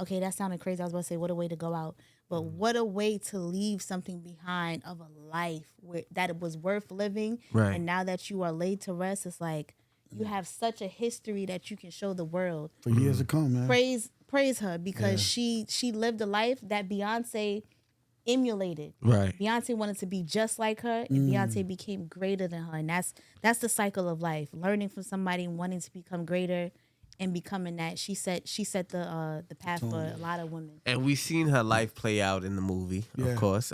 Okay, that sounded crazy. I was about to say, what a way to go out. But what a way to leave something behind of a life that it was worth living. Right. And now that you are laid to rest, it's like you have such a history that you can show the world. For years to come, man. Praise her because she lived a life that Beyonce emulated. Right. Beyonce wanted to be just like her, and Beyonce became greater than her. And that's the cycle of life. Learning from somebody, wanting to become greater, and becoming that. She set the path for a lot of women. And we seen her life play out in the movie, of Yeah. course.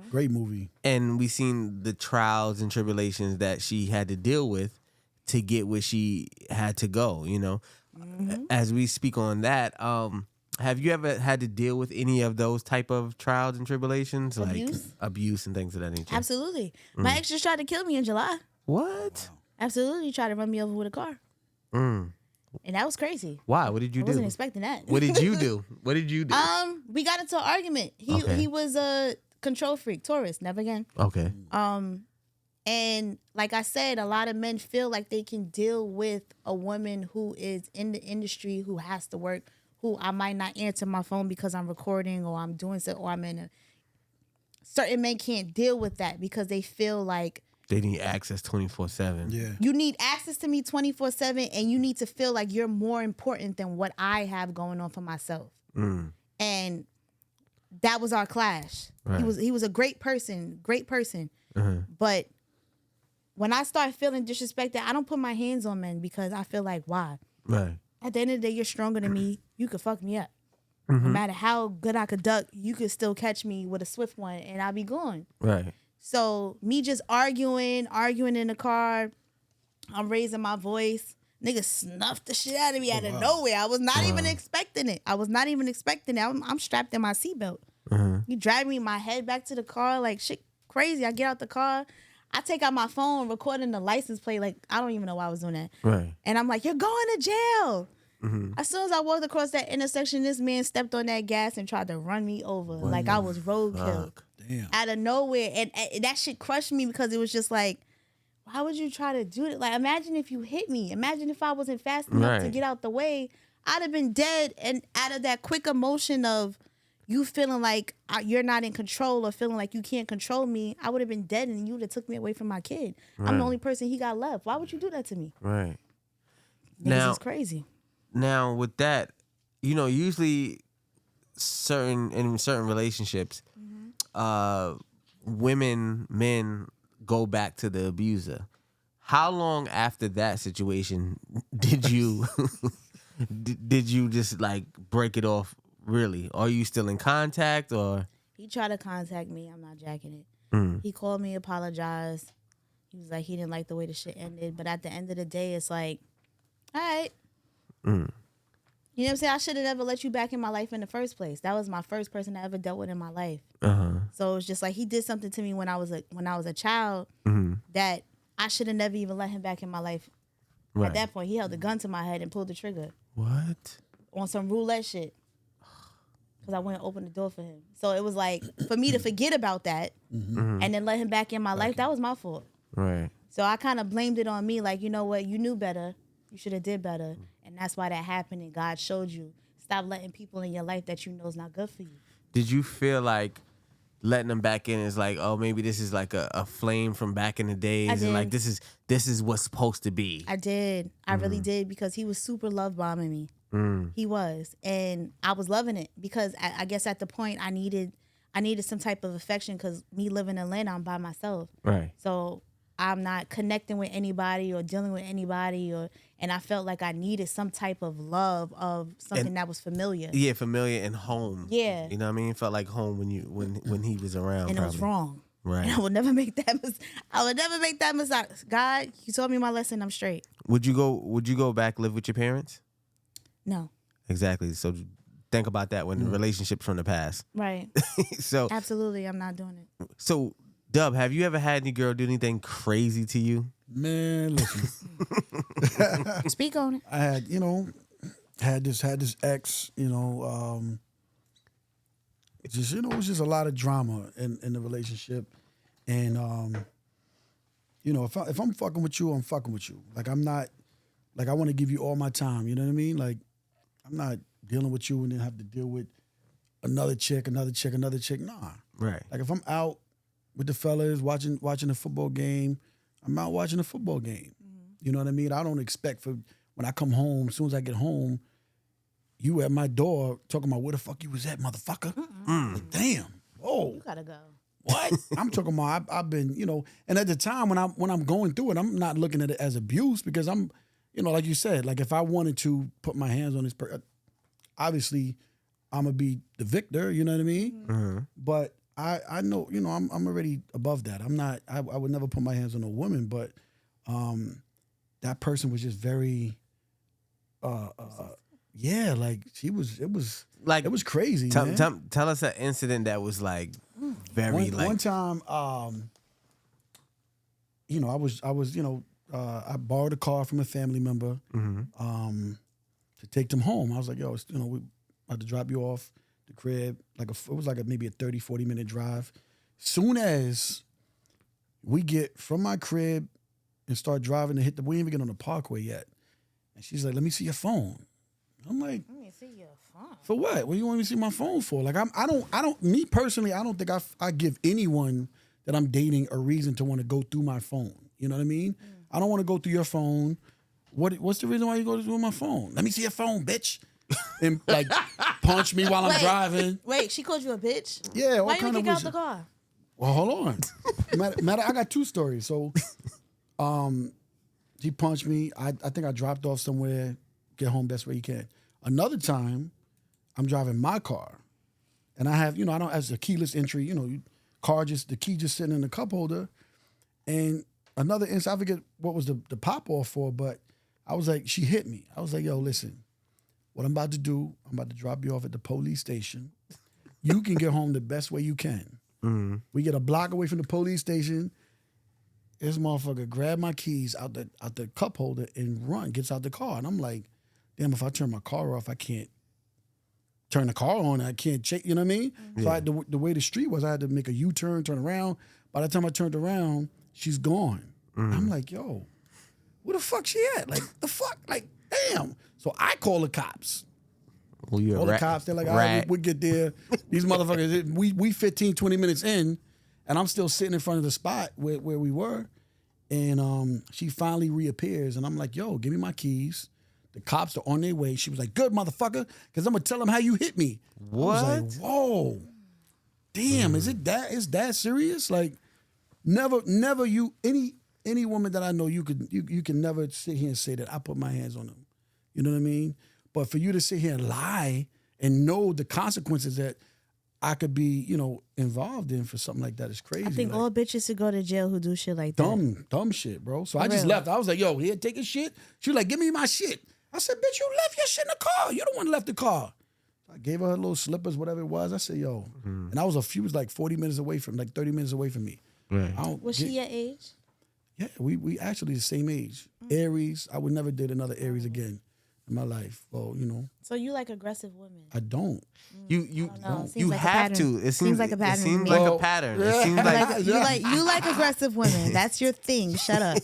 Great movie. And we seen the trials and tribulations that she had to deal with to get where she had to go, As we speak on that, have you ever had to deal with any of those type of trials and tribulations? Abuse? Like abuse and things of that nature? Absolutely. My ex just tried to kill me in July. What? Absolutely. He tried to run me over with a car. And that was crazy. Why? What did you I do? wasn't expecting that. What did you do? What did you do? We got into an argument. Okay. He was a control freak, Taurus, never again. Okay. And like I said, a lot of men feel like they can deal with a woman who is in the industry, who has to work, who I might not answer my phone because I'm recording or I'm doing something or I'm in a... Certain men can't deal with that because they feel like they need access 24/7. Yeah. you need access to me 24/7 and you need to feel like you're more important than what I have going on for myself. And that was our clash. Right. He was a great person. But when I start feeling disrespected, I don't put my hands on men because I feel like, why? Right. At the end of the day, you're stronger than me. You could fuck me up. No matter how good I could duck, you could still catch me with a swift one and I'll be gone. Right. So me just arguing in the car, I'm raising my voice. Nigga snuffed the shit out of me out of nowhere. I was not even expecting it. I'm strapped in my seatbelt. You drag me my head back to the car like shit crazy. I get out the car. I take out my phone, recording the license plate. Like, I don't even know why I was doing that. Right. And I'm like, you're going to jail. As soon as I walked across that intersection, this man stepped on that gas and tried to run me over. Like I was roadkill. Damn. Out of nowhere. And that shit crushed me because it was just like, why would you try to do it? Like, imagine if you hit me. Imagine if I wasn't fast enough to get out the way. I'd have been dead. And out of that quick emotion of you feeling like you're not in control or feeling like you can't control me, I would have been dead and you would have took me away from my kid. I'm the only person he got left. Why would you do that to me? Right. Niggas is crazy. Now, with that, usually in certain relationships, men go back to the abuser. How long after that situation did you did you just like break it off? Really? Are you still in contact or? He tried to contact me. I'm not jacking it. He called me, apologized. He was like, he didn't like the way the shit ended. But at the end of the day, it's like, all right. You know what I'm saying? I should have never let you back in my life in the first place. That was my first person I ever dealt with in my life. So it's just like he did something to me when I was a child that I should have never even let him back in my life At that point, he held a gun to my head and pulled the trigger. What? On some roulette shit. Because I went and opened the door for him. So it was like, for me to forget about that and then let him back in my life, that was my fault. Right. So I kind of blamed it on me. Like, you know what? You knew better. You should have did better. And that's why that happened. And God showed you. Stop letting people in your life that you know is not good for you. Did you feel like letting them back in is like, oh, maybe this is like a flame from back in the days, and like this is what's supposed to be? I did. I really did, because he was super love bombing me. He was, and I was loving it, because I guess at the point I needed some type of affection, because me living in Atlanta, I'm by myself. Right. So I'm not connecting with anybody or dealing with anybody, and I felt like I needed some type of love, of something that was familiar. Yeah, familiar and home. Yeah. You know what I mean? It felt like home when he was around. And probably. it was wrong. Right. And I would never make that mistake. God, you told me my lesson. I'm straight. Would you go back live with your parents? No. Exactly. So think about that when relationships from the past. Right. So absolutely, I'm not doing it. So Dub, have you ever had any girl do anything crazy to you? Man, listen. Speak on it. I had this ex, it was just a lot of drama in the relationship. And if I'm fucking with you, I'm fucking with you. Like, I'm not, like, I want to give you all my time, you know what I mean? Like, I'm not dealing with you and then have to deal with another chick. Nah. Right. Like, if I'm out with the fellas watching a football game, I'm out watching a football game. You know what I mean? I don't expect for when I come home, as soon as I get home, you at my door talking about where the fuck you was at, motherfucker. Like, damn. Oh. You gotta go. What? I'm talking about I've been, and at the time when I'm going through it, I'm not looking at it as abuse, because I'm, like you said, like, if I wanted to put my hands on this person, obviously I'm gonna be the victor, you know what I mean? But I know, I'm already above that. I'm not, I would never put my hands on a woman, but that person was just very, like it was crazy, man. Tell us an incident that was like very one time, I borrowed a car from a family member to take them home. I was like, yo, we had to drop you off the crib. It was maybe a 30, 40-minute drive. Soon as we get from my crib and start driving to we ain't even get on the parkway yet. And she's like, let me see your phone. I'm like, Let me see your phone. for what? What do you want me to see my phone for? Like, me personally, I don't think I give anyone that I'm dating a reason to want to go through my phone. You know what I mean? I don't want to go through your phone. What's the reason why you go through my phone? Let me see your phone, bitch. And like punch me while I'm driving. Wait, she called you a bitch? Yeah. Why you kick out the car? Well, hold on. Matter, I got two stories. So, he punched me. I think I dropped off somewhere. Get home best way you can. Another time, I'm driving my car, and I have, I don't have a keyless entry. The key just sitting in the cup holder. And another instance, I forget what was the pop off for, but I was like, she hit me. I was like, yo, listen, what I'm about to do, I'm about to drop you off at the police station. You can get home the best way you can. We get a block away from the police station. This motherfucker grabbed my keys out the cup holder and gets out the car. And I'm like, damn, if I turn my car off, I can't turn the car on. I can't check, you know what I mean? Yeah. So I had the way the street was, I had to make a U-turn, turn around. By the time I turned around, she's gone. I'm like, yo, where the fuck she at? Like, the fuck? Like, damn. So I call the cops. Well, all the cops, they're like, all right, we get there. These motherfuckers, we 15, 20 minutes in, and I'm still sitting in front of the spot where we were. And she finally reappears, and I'm like, yo, give me my keys. The cops are on their way. She was like, good, motherfucker, because I'm going to tell them how you hit me. What? I was like, whoa. Damn, is that serious? Like, never any woman that I know, you can never sit here and say that I put my hands on them. You know what I mean? But for you to sit here and lie and know the consequences that I could be, involved in for something like that is crazy. I think all bitches should go to jail who do shit like that. Dumb shit, bro. So I just left. I was like, yo, here, take a shit. She was like, give me my shit. I said, bitch, you left your shit in the car. You the one left the car. I gave her little slippers, whatever it was. I said, yo. And she was like 40 minutes away from, like 30 minutes away from me. Right. Was she your age? Yeah, we actually the same age. Aries, I would never date another Aries again in my life. Well, you know. So you like aggressive women? I don't. You don't. you Like have to. It seems like a pattern. It seems to me. like a pattern. It seems like you like aggressive women. That's your thing. Shut up.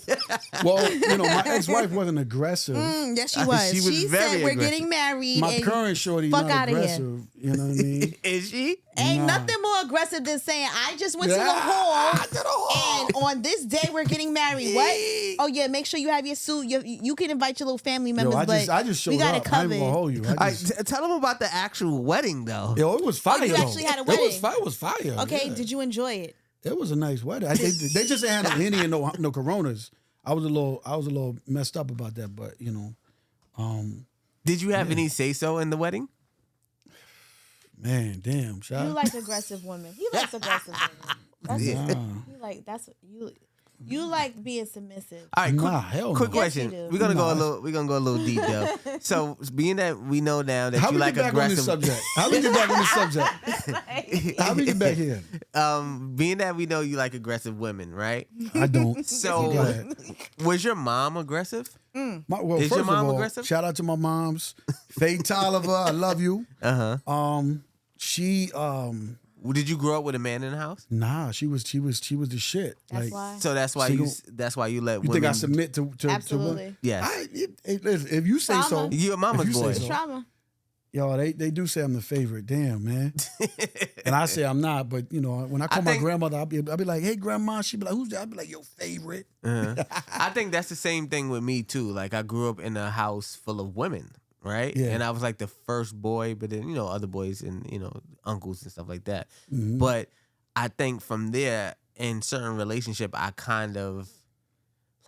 Well, you know, my ex-wife wasn't aggressive. Yes, she was. She was very said we're aggressive. getting married. My and current shorty fuck not outta here. aggressive. You know what I mean? Is she? Ain't Nah. nothing more aggressive than saying I just went to the To the hall hall. and on this day we're getting married. What? Oh yeah, make sure you have your suit. You can invite your little family members, I just showed we got up. it I ain't covered. gonna hold you. Tell them about the actual wedding though. Yo, it was fire. you though. actually had a It was wedding? fire. It was fire. Okay, yeah. did you enjoy it? It was a nice wedding. They just ain't had no Henny and no Coronas. I was a little messed up about that, but you know, Did you have any say so in the wedding? man, damn, shot. You like aggressive women. He likes aggressive women. That's you like that's what you like being submissive. All right, Nah, hell quick no. Yes, you question. do. We're gonna go a little deep though. So being that we know now that How you we like get back on this aggressive, subject? How we get back on this subject? How we get back here? being that we know you like aggressive women, right? I don't. So, Go ahead. was your mom aggressive? Well, Is first your mom of all, aggressive? shout out to my moms. Faye Tolliver, I love you. She Did you grow up with a man in the house? nah, she was the shit. That's like, why. So that's why you let you women. think I submit to Absolutely. women? Yes. Listen, if you say so, Trauma. You a mama's if you boy. say so. Trauma. Yo, they do say I'm the favorite. Damn, man. And I say I'm not, but you know, when I call my grandmother, I'll be like, "Hey, grandma." She'd be like, "Who's that?" I'll be like, "Your favorite." I think that's the same thing with me too. Like I grew up in a house full of women, right? Yeah. And I was like the first boy, but then other boys and uncles and stuff like that. Mm-hmm. But I think from there, in certain relationship, I kind of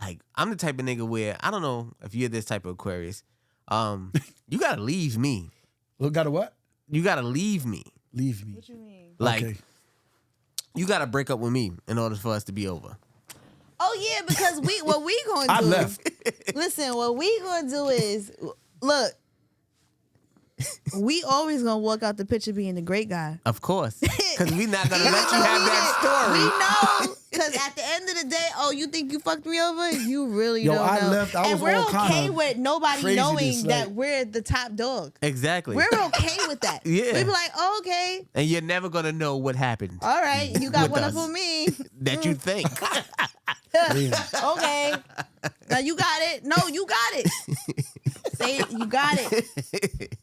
like I'm the type of nigga where I don't know if you're this type of Aquarius. You gotta leave me. Look, got to what? You gotta leave me. Leave me. What you mean? Like Okay. you gotta break up with me in order for us to be over. Oh yeah, because what we gonna do? I left. Listen, what we gonna do is look. We always gonna walk out the picture being the great guy. Of course, because we not gonna let you have that story. We know, because at the end of the day, oh, you think you fucked me over? You really Yo, don't I know. left. I and was we're all okay kinda with nobody craziness, knowing that like- we're the top dog. Exactly. We're okay with that. Yeah. We be like, oh, okay, And you're never gonna know what happened all right, you got With one us. up on me. that you think. Okay, now you got it. No, you got it. Say it. You got it.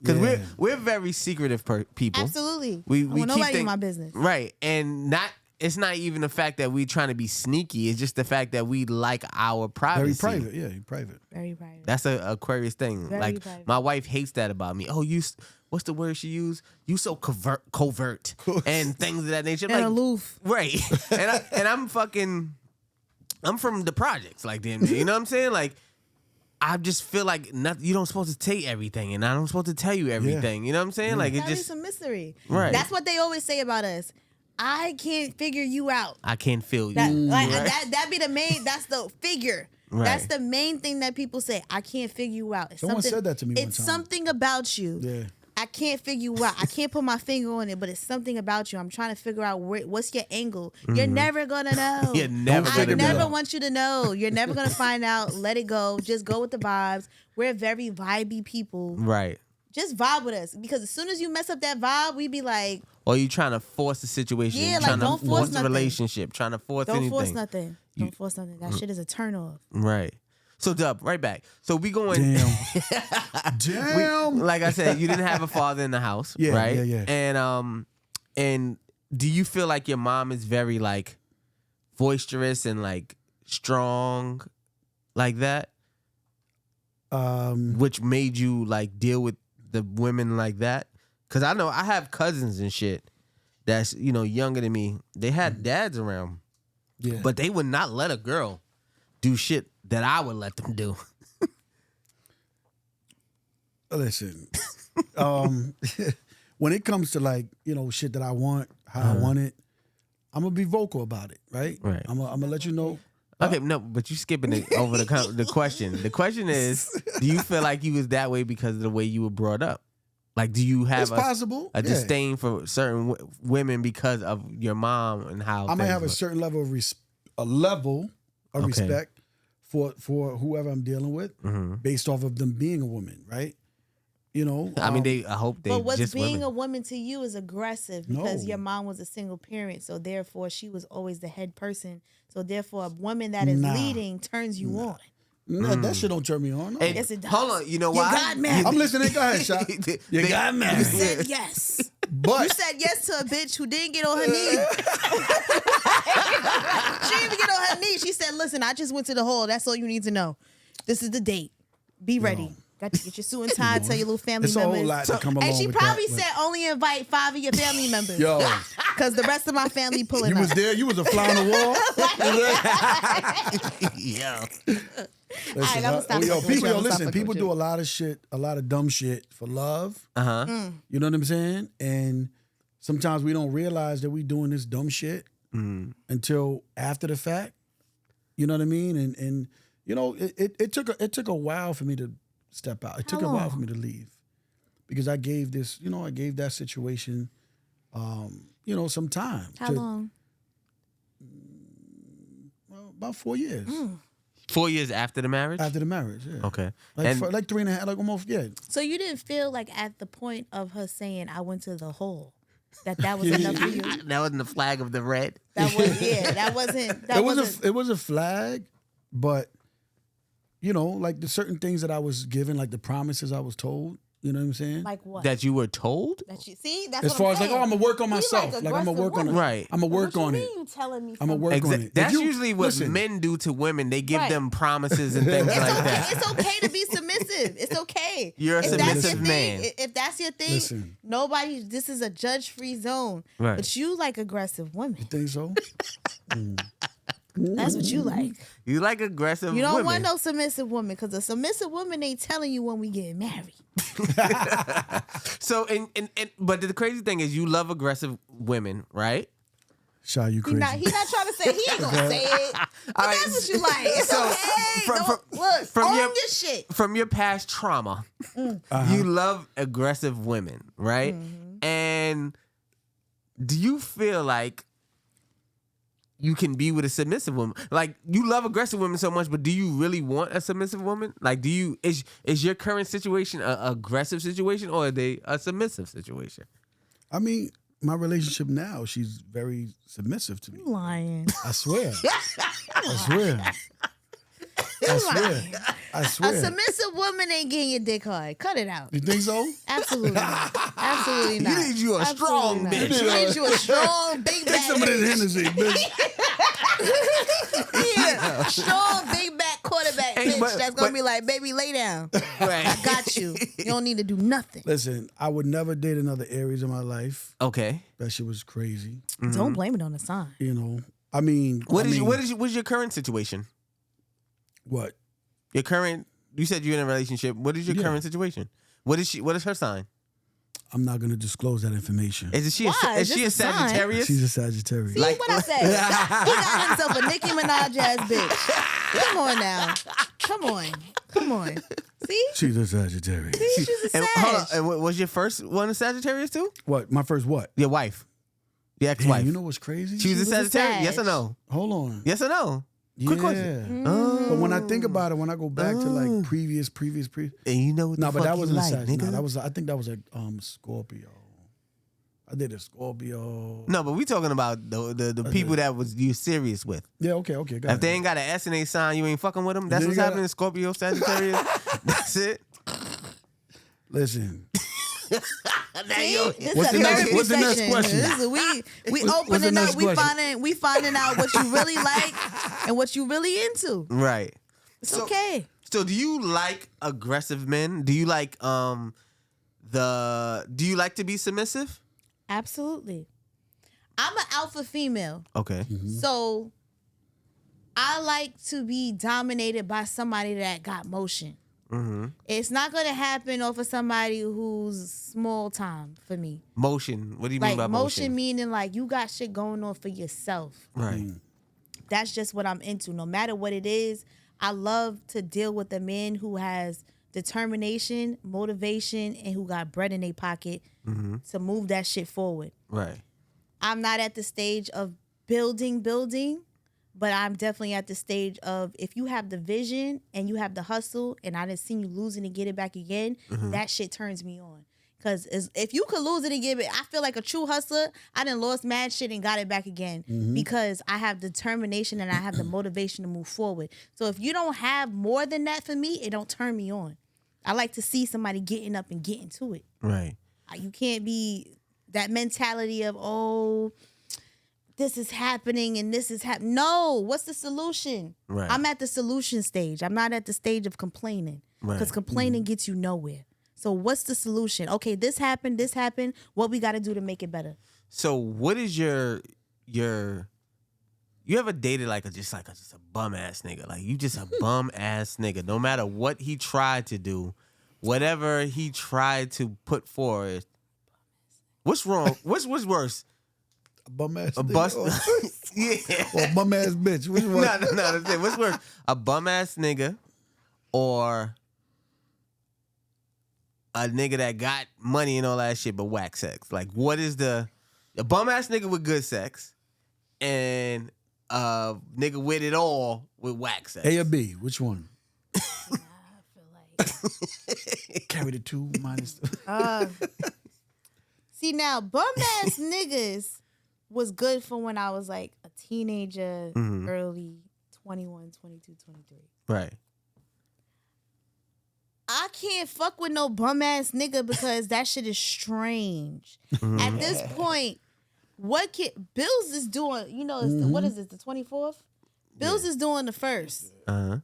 Because Yeah. we're very secretive people. Absolutely. We I want keep nobody in my business. Right, and it's not even the fact that we trying to be sneaky. It's just the fact that we like our privacy. Very private. Yeah, private. Very private. That's a Aquarius thing. Very like private. my wife hates that about me. Oh, what's the word she used? You so covert and things of that nature. And Like, aloof. right. I'm from the projects, like damn near, you know what I'm saying? Like I just feel like you don't supposed to take everything, and I don't supposed to tell you everything. You know what I'm saying? Like it Gotta be just some mystery. Right. That's what they always say about us. I can't figure you out. I can't feel you. That that be the main. That's the figure. Right. That's the main thing that people say. I can't figure you out. It's Someone something- said that to me one It's time. something about you. Yeah. I can't figure you out. I can't put my finger on it, but it's something about you. I'm trying to figure out what's your angle. You're never gonna know. You're never I gonna never know. want you to know. You're never gonna find out. Let it go. Just go with the vibes. We're very vibey people. Right. Just vibe with us, because as soon as you mess up that vibe, we be like, Or you trying to force the situation. Yeah, like, trying don't to force force the nothing. relationship. Trying to force don't anything. force nothing. Don't force nothing. That shit is a turn off. Right. So Dub, right back. So we going. Damn. Damn. Like I said, you didn't have a father in the house, Yeah, right? yeah. And do you feel like your mom is very like boisterous and like strong, like that, which made you like deal with the women like that? Because I know I have cousins and shit that's younger than me. They had dads around, Yeah. but they would not let a girl do shit that I would let them do. Listen, when it comes to like shit that I want, how I want it, I'm gonna be vocal about it, right? Right. I'm gonna let you know. Okay, no, but you skipping it over the question. The question is, do you feel like you was that way because of the way you were brought up? Like, do you have It's possible. a Yeah. disdain for certain women because of your mom and how I might things have a look? certain level of a level of respect for whoever I'm dealing with, based off of them being a woman, right? You know, I mean, I hope they. But what's just being women. a woman to you is aggressive because No. your mom was a single parent, so therefore she was always the head person. So therefore, a woman that is leading turns you on. No, that shit don't turn me on. No. And Yes, it does. hold on, you know why? You got married. I'm listening. Go ahead, Shot. You got married. You said yes. But You said yes to a bitch who didn't get on her knees. She didn't even get on her knees. She said, "Listen, I just went to the hall. That's all you need to know. This is the date. Be ready. Got to get your suit and tie. Tell your little family it's a members." whole lot to come along And she with probably that, said, "Only invite 5 of your family members." Yo, Because the rest of my family pulling you up. was there. You was a fly on the wall. Yeah. Listen, I'ma stop yo, fucking with people, you. yo, I'ma stop listen. fucking People with do you. a lot of shit, a lot of dumb shit for love. You know what I'm saying? And sometimes we don't realize that we doing this dumb shit until after the fact. You know what I mean? And you know, it took a while for me to step out. It took a while for me to leave because I gave that situation, you know, some time. How long? Well, about 4 years 4 years after the marriage. after the marriage. Yeah. Okay. Like, And like 3.5, like almost, yeah. So you didn't feel like at the point of her saying, "I went to the hole," that was enough for you? that wasn't the flag of the red. That was that wasn't. That It wasn't. was a flag, but you know, like the certain things that I was given, like the promises I was told. You know what I'm saying? Like what? That you were told. That you see? That's as what far I'm as like, saying. oh, I'm gonna work on You myself. Like I'm gonna work on it. aggressive woman. Right. I'm gonna work What you on mean it. you telling me I'm gonna something? work on it. If That's you- usually what listen, men do to women. They give Right. them promises and things It's like okay. that. It's okay to be submissive. It's okay. You're a If that's your submissive thing, man. If that's your thing, Listen. nobody. This is a judge-free zone. Right. But you like aggressive women. Think so? That's what you like. You like aggressive You don't women. want no submissive woman because a submissive woman ain't telling you when we get married. So but the crazy thing is you love aggressive women, right? Shy, you He crazy. not trying to say he ain't gonna say it. But All right, that's what you like. It's so okay. Look, from own your- your shit. From your past trauma, you love aggressive women, right? And do you feel like you can be with a submissive woman? Like you love aggressive women so much, but do you really want a submissive woman? Like, is your current situation an aggressive situation or are they a submissive situation? I mean, my relationship now, she's very submissive to me. Lying. I swear. I swear. I swear. I A swear. submissive woman ain't getting your dick hard. Cut it out. You think so? Absolutely not. Absolutely not. need you a Absolutely strong not. bitch. You need you a strong, big Take back some of this Hennessy, bitch. Yeah. Strong, big back quarterback Hey, bitch but- that's going to but- be like, baby, lay down. Right. I got you. You don't need to do nothing. Listen, I would never date another Aries in my life. Okay. That shit was crazy. Don't blame it on the sign. You know, I mean, What's your current situation? what? Your current. You said you're in a relationship. What is your Yeah. current situation? What is she? What is her sign? I'm not gonna disclose that information. Is she? Why? Is she a Just a sign. Sagittarius? She's a Sagittarius. See Like- what I said? He got himself a Nicki Minaj ass bitch. Come on now. Come on. Come on. See? She's a Sagittarius. See? She's a And, hold on, Sag. and was your first one a Sagittarius too? What? My first what? Your wife, your Damn, ex-wife. you know what's crazy? she was a was a Sagittarius. Sag. Yes or no? Hold on. Yes or no? Quick question. But when I think about it, when I go back to like previous, And you know what no, the but fuck that you wasn't like, a Sag. No, nigga? that was. I think that was a Scorpio. I did a Scorpio. No, but we talking about the people that was you serious with. Yeah. Okay. Okay. Got If it. they ain't got an S in their sign, you ain't fucking with them. That's Then what's you gotta- happening. Scorpio, Sagittarius. That's it. Listen. See? This What's is a the next- therapy what's the next session. question? This is, we What's the opening next up. We question? finding out what you really like and what you really into. Right. It's okay. So do you like aggressive men? Do you like do you like to be submissive? Absolutely. I'm an alpha female. Okay. So I like to be dominated by somebody that got motion. It's not going to happen off of somebody who's small time for me. Motion. What do you mean Like by motion meaning like you got shit going on for yourself. Right. That's just what I'm into. No matter what it is, I love to deal with a man who has determination, motivation, and who got bread in their pocket to move that shit forward. Right. I'm not at the stage of building. But I'm definitely at the stage of if you have the vision and you have the hustle and I done seen you losing and get it back again, that shit turns me on. Because if you could lose it and give it, I feel like a true hustler, I done lost mad shit and got it back again because I have determination and I have the motivation to move forward. So if you don't have more than that for me, it don't turn me on. I like to see somebody getting up and getting to it. Right. You can't be that mentality of, oh, this is happening and this is happening. No, what's the solution? Right. I'm at the solution stage. I'm not at the stage of complaining because complaining gets you nowhere. So what's the solution? Okay, this happened. What we got to do to make it better? So what is your you ever dated just a bum ass nigga? Like you just a bum ass nigga. No matter what he tried to do, whatever he tried to put forward. What's wrong? What's worse? A bum ass A nigga. bust. Yeah. Or a bum ass bitch. Which one? No. That's it. What's worse? A bum ass nigga or a nigga that got money and all that shit but whack sex? Like, what is a bum ass nigga with good sex and a nigga with it all with whack sex? A or B? Which one? I feel like Carry the 2 minus. see now, bum ass niggas was good for when I was like a teenager, early 21, 22, 23. Right. I can't fuck with no bum ass nigga because that shit is strange. At this point, Bills is doing, it's what is it, the 24th? Bills is doing the first. Uh-huh.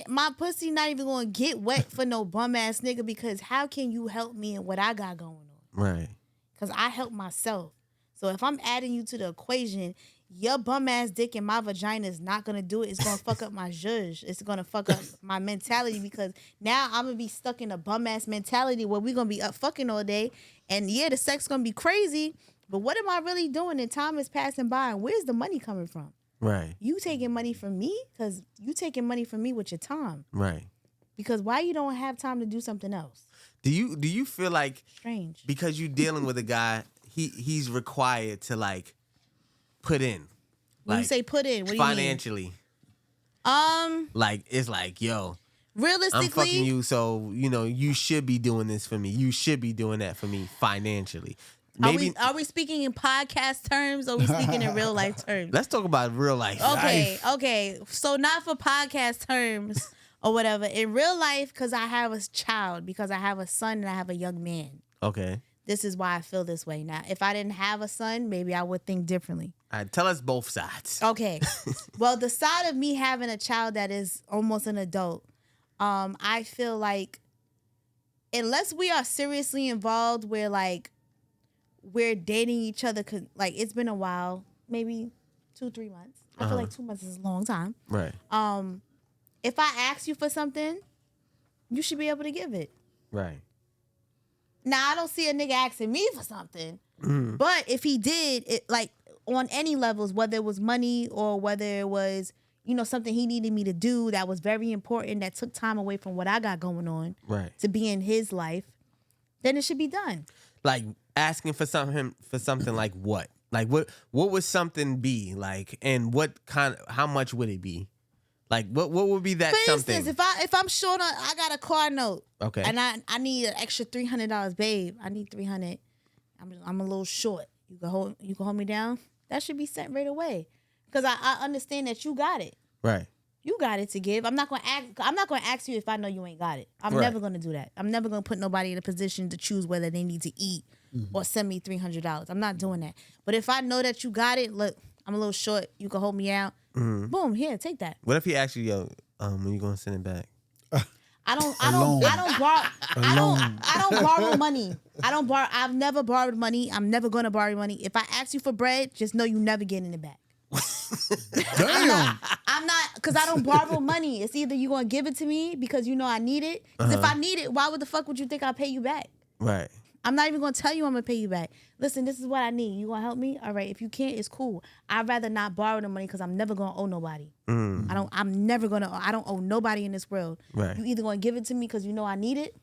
My pussy not even gonna get wet for no bum ass nigga because how can you help me in what I got going on? Right. Because I help myself. So if I'm adding you to the equation, your bum ass dick in my vagina is not gonna do it. It's gonna fuck up my zhuzh. It's gonna fuck up my mentality because now I'm gonna be stuck in a bum ass mentality where we're gonna be up fucking all day. And yeah, the sex gonna be crazy, but what am I really doing? And time is passing by, and where's the money coming from? Right. You taking money from me? Because you taking money from me with your time. Right. Because why you don't have time to do something else? Do you feel like Strange. because you dealing with a guy, he's required to like put in? When you Like, say put in, what do you mean? financially. Like it's like, yo, Realistically, I'm fucking you, so you should be doing this for me. You should be doing that for me financially. Maybe are we speaking in podcast terms or are we speaking in real life terms? let's talk about real life. Okay. So not for podcast terms or whatever. In real life, because I have a child, because I have a son and I have a young man. Okay. This is why I feel this way. Now, if I didn't have a son, maybe I would think differently. All right, tell us both sides. Okay. Well, the side of me having a child that is almost an adult, I feel like unless we are seriously involved where like we're dating each other, like it's been a while, maybe 2-3 months. I feel like 2 months is a long time. Right. If I ask you for something, you should be able to give it. Right. Now, I don't see a nigga asking me for something, but if he did, it like on any levels, whether it was money or whether it was, something he needed me to do that was very important, that took time away from what I got going on, Right. to be in his life, then it should be done. Like asking for something like what? Like what would something be like, and how much would it be? Like what would be that For something? instance, if I'm short on, I got a car note, Okay. and I need an extra $300, babe. I need $300. I'm a little short. You can hold me down. That should be sent right away, because I understand that you got it. Right. You got it to give. I'm not gonna ask you if I know you ain't got it. I'm never gonna do that. I'm never gonna put nobody in a position to choose whether they need to eat or send me $300. I'm not doing that. But if I know that you got it, look, I'm a little short. You can hold me out. Boom, here, take that. What if he asks you, yo, when you gonna send it back? I don't borrow money. I've never borrowed money. I'm never gonna borrow money. If I ask you for bread, just know you never getting it back. Damn. I'm not, because I don't borrow money. It's either you gonna give it to me because you know I need it. Because if I need it, why would the fuck would you think I'll pay you back? Right. I'm not even gonna tell you I'm gonna pay you back. Listen, this is what I need. You gonna help me? All right. If you can't, it's cool. I'd rather not borrow the money because I'm never gonna owe nobody. I don't owe nobody in this world. Right. You either gonna give it to me because you know I need it,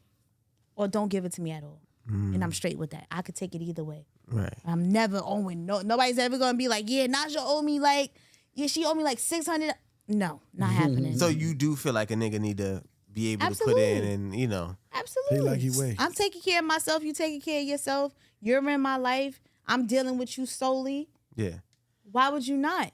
or don't give it to me at all. and I'm straight with that. I could take it either way. Right. I'm never owing. Nobody's ever gonna be like, yeah, Naja owe me like, yeah, she owe me like $600. No, not happening. So you do feel like a nigga need to be able Absolutely. to put in and, you know. Absolutely. Pay like he weigh. I'm taking care of myself. You taking care of yourself. You're in my life. I'm dealing with you solely. Yeah. Why would you not?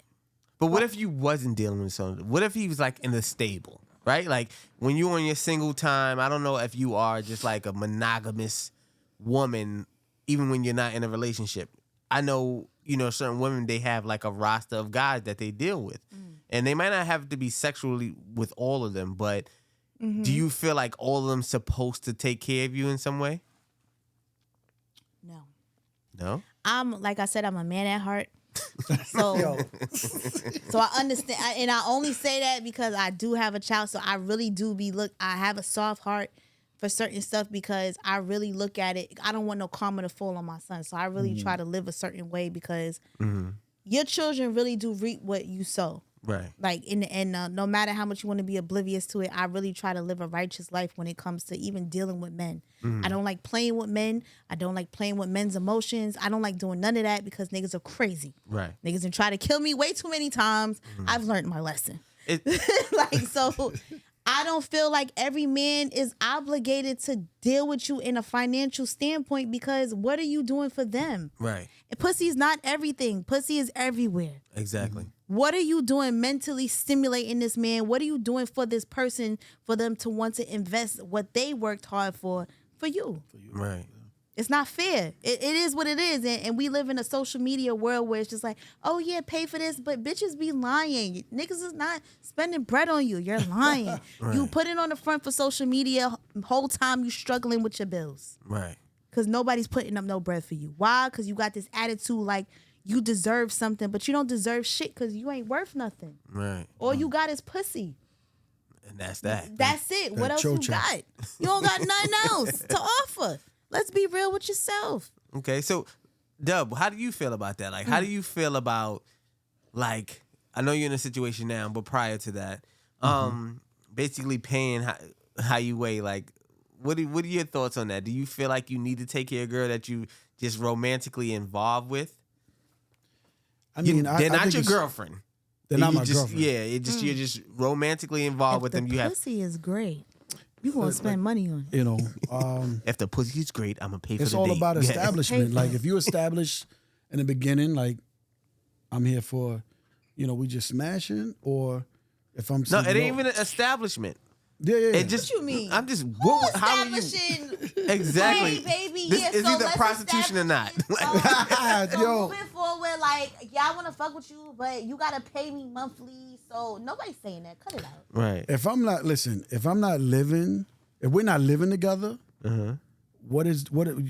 But what if you wasn't dealing with something? What if he was like in the stable, right? Like when you on your single time, I don't know if you are just like a monogamous woman, even when you're not in a relationship. I know, you know, certain women, they have like a roster of guys that they deal with. And they might not have to be sexually with all of them, but do you feel like all of them supposed to take care of you in some way? No. No? Like I said, I'm a man at heart. So, so I understand, and I only say that because I do have a child. So I really do I have a soft heart for certain stuff because I really look at it. I don't want no karma to fall on my son. So I really try to live a certain way because your children really do reap what you sow. Right. Like no matter how much you want to be oblivious to it, I really try to live a righteous life when it comes to even dealing with men. I don't like playing with men. I don't like playing with men's emotions. I don't like doing none of that because niggas are crazy. Right. Niggas done try to kill me way too many times. I've learned my lesson. So I don't feel like every man is obligated to deal with you in a financial standpoint because what are you doing for them? Right. And pussy's not everything. Pussy is everywhere. Exactly. What are you doing mentally stimulating this man? What are you doing for this person for them to want to invest what they worked hard for you? Right. It's not fair. It is what it is. And we live in a social media world where it's just like, oh, yeah, pay for this. But bitches be lying. Niggas is not spending bread on you. You're lying. Right. You put it on the front for social media. Whole time you struggling with your bills. Right. Because nobody's putting up no bread for you. Why? Because you got this attitude like you deserve something, but you don't deserve shit because you ain't worth nothing. Right. All you got is pussy. And that's that. That's it. What else you got? You don't got nothing else to offer. Let's be real with yourself. Okay, so Dub, how do you feel about that? Like, how do you feel about, like, I know you're in a situation now, but prior to that, basically paying how you weigh. Like, what are your thoughts on that? Do you feel like you need to take care of a girl that you just romantically involved with? I mean, they're not your girlfriend. They're not my girlfriend. Yeah, you're just romantically involved with them. The pussy is great. You gonna spend money on it. You know, if the pussy is great, I'm gonna pay for the date. it's all about Yeah. establishment. Like if you establish in the beginning, like I'm here for, you know, we just smashing, or if I'm No, it ain't even an establishment. Yeah. It just, What you mean? I'm just How are you establishing? exactly? Hey, baby, This yeah, is so either let's prostitution or not. So Yo. moving forward, like, yeah, I want to fuck with you, but you gotta pay me monthly. So nobody's saying that. Cut it out. Right. If we're not living together,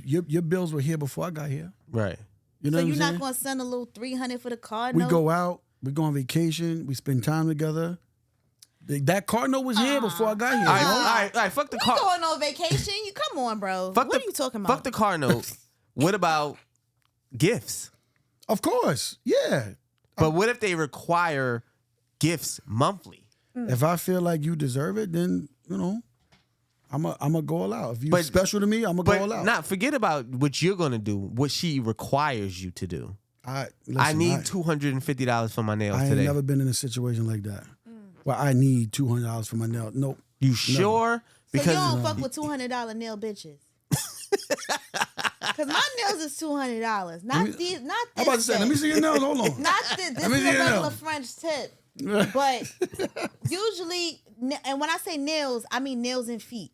your bills were here before I got here. Right. You know So what you're I'm not saying? gonna send a little $300 for the car We note? go out, we go on vacation, we spend time together. That car note was here before I got here. All you know? right. Fuck the We car. going on vacation? You come on, bro. What are you talking about? Fuck the car note. What about gifts? Of course, yeah. But what if they require gifts monthly? If I feel like you deserve it, then you know, I'm a go all out. If you're special to me, I'm a go all out. Not forget about what you're gonna do. What she requires you to do. I need $250 for my nails I today. ain't never been in a situation like that. Well, I need $200 for my nails. Nope. You sure? So Because you don't fuck with $200 nail bitches. Cause my nails is $200. Not these. Not this. I'm about to say, let me see your nails. Hold on. Not this. This is a regular French tip. But usually, and when I say nails, I mean nails and feet.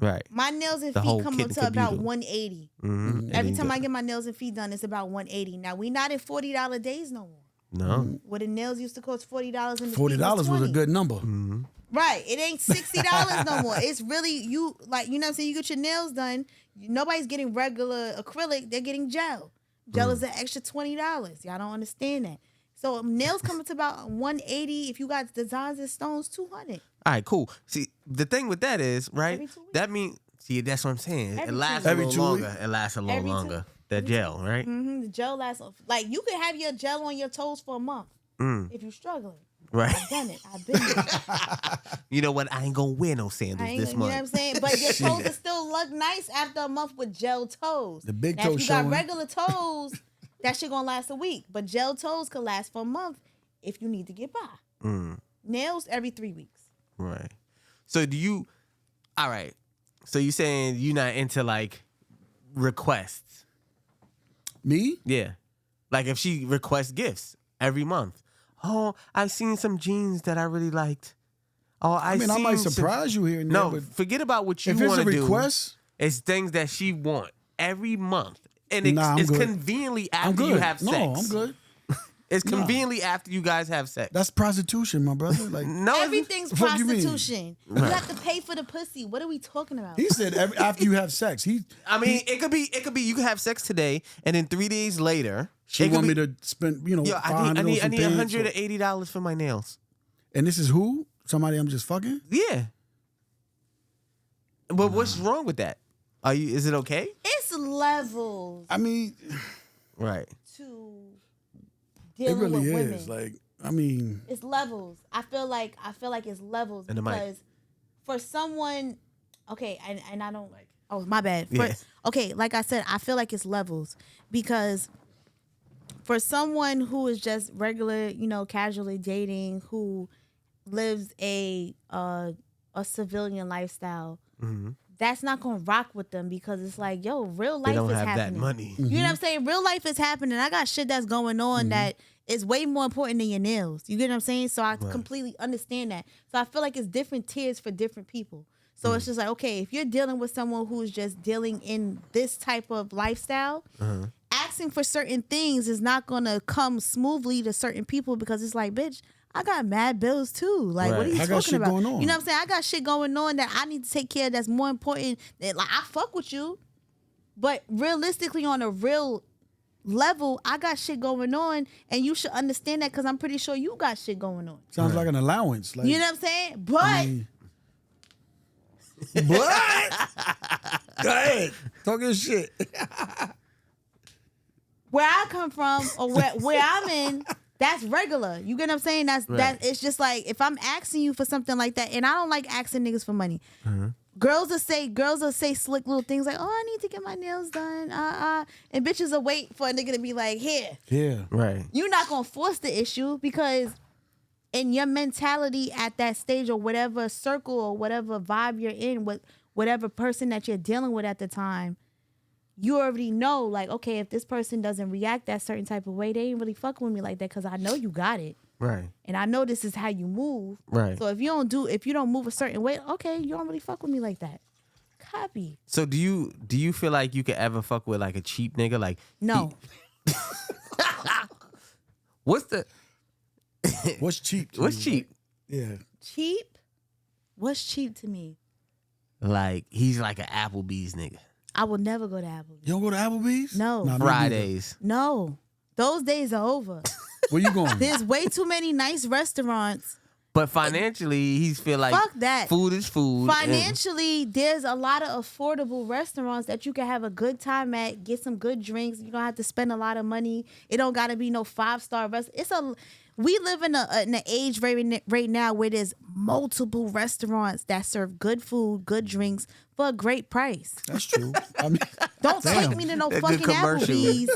right. My nails and The whole feet come kit up and to about caboodle. $180. Mm-hmm. Every time I get my nails and feet done, it's about $180. Now we not at $40 days no more. No. Where the nails used to cost $40 and the $40 feet was a $20. good number. Mm-hmm. Right. It ain't $60 no more. It's really you, like, you know what I'm saying? You get your nails done. Nobody's getting regular acrylic. They're getting gel. Gel is an extra $20. Y'all don't understand that. So nails come to about $180. If you got designs and stones, $200. All right, cool. See, the thing with that is, right? Every 2 weeks. That means, see, that's what I'm saying. It Every lasts 2 a Every little 2 longer. weeks. It lasts a little Every 2 longer. That gel, right? The gel lasts. Like, you can have your gel on your toes for a month if you're struggling. Right. I've done it. I've been there. You know what? I ain't gonna wear no sandals this month. You know what I'm saying? But your toes will still look nice after a month with gel toes. The big now, toe if you got showing. regular toes, that shit gonna last a week. But gel toes could last for a month if you need to get by. Nails every 3 weeks. Right. So do you? All right. So you saying you not into like requests? Me? Yeah. Like if she requests gifts every month. Oh, I seen some jeans that I really liked. Oh, I mean, I might surprise you here and there. No, but forget about what you if it's want a to do. request, It's things that she want every month, and Nah, I'm it's good. conveniently I'm after good. you have sex. No, I'm good. It's conveniently after you guys have sex. That's prostitution, my brother. Like No, Everything's What do you mean? prostitution. You have to pay for the pussy. What are we talking about? he said, after you have sex, I mean, it could be. You could have sex today, and then 3 days later, she want me to spend, Yo, $500 I need on some pants, $180 for my nails. And this is who? Somebody I'm just fucking? Yeah. But what's wrong with that? Is it okay? It's levels I mean, Right. to it dealing really with women. is. Like, I mean, It's levels. I feel like it's levels And the mic. because for someone, okay, and I don't like. Oh, my bad. Yeah. Okay, like I said, I feel like it's levels because for someone who is just regular, casually dating, who lives a civilian lifestyle, that's not gonna rock with them because it's like, yo, real life They don't is have happening. that money. You know what I'm saying? Real life is happening. I got shit that's going on that is way more important than your nails. You get what I'm saying? So I completely understand that. So I feel like it's different tiers for different people. So it's just like, okay, if you're dealing with someone who's just dealing in this type of lifestyle, asking for certain things is not gonna come smoothly to certain people because it's like, bitch, I got mad bills too. Like, what are you I talking got shit about? going on. You know what I'm saying? I got shit going on that I need to take care of that's more important. Like, I fuck with you, but realistically, on a real level, I got shit going on, and you should understand that because I'm pretty sure you got shit going on. sounds like an allowance. Like, You know what I'm saying? But but go ahead, talking shit. where I come from or where I'm in, that's regular. You get what I'm saying? That it's just like if I'm asking you for something like that, and I don't like asking niggas for money. Girls will say slick little things like, "Oh, I need to get my nails done," and bitches will wait for a nigga to be like, "Here." Yeah, Right. You're not gonna force the issue because in your mentality at that stage or whatever circle or whatever vibe you're in with whatever person that you're dealing with at the time, you already know, like, okay, if this person doesn't react that certain type of way, they ain't really fucking with me like that because I know you got it. Right. And I know this is how you move. Right. So if you don't move a certain way, okay, you don't really fuck with me like that. Copy. So do you feel like you could ever fuck with like a cheap nigga? Like No. what's the what's cheap? to what's you? cheap? Yeah, Cheap? What's cheap to me? Like he's like an Applebee's nigga. I will never go to Applebee's. you don't go to Applebee's? No. Nah, me neither. Fridays. No. Those days are over. Where you going? There's way too many nice restaurants. But financially, he's feel like Fuck that. food is food. and- Financially, there's a lot of affordable restaurants that you can have a good time at, get some good drinks. You don't have to spend a lot of money. It don't gotta be no 5-star restaurant. We live in an age right now where there's multiple restaurants that serve good food, good drinks for a great price. That's true. I mean, Don't Damn. take me to no That fucking good commercial. Applebee's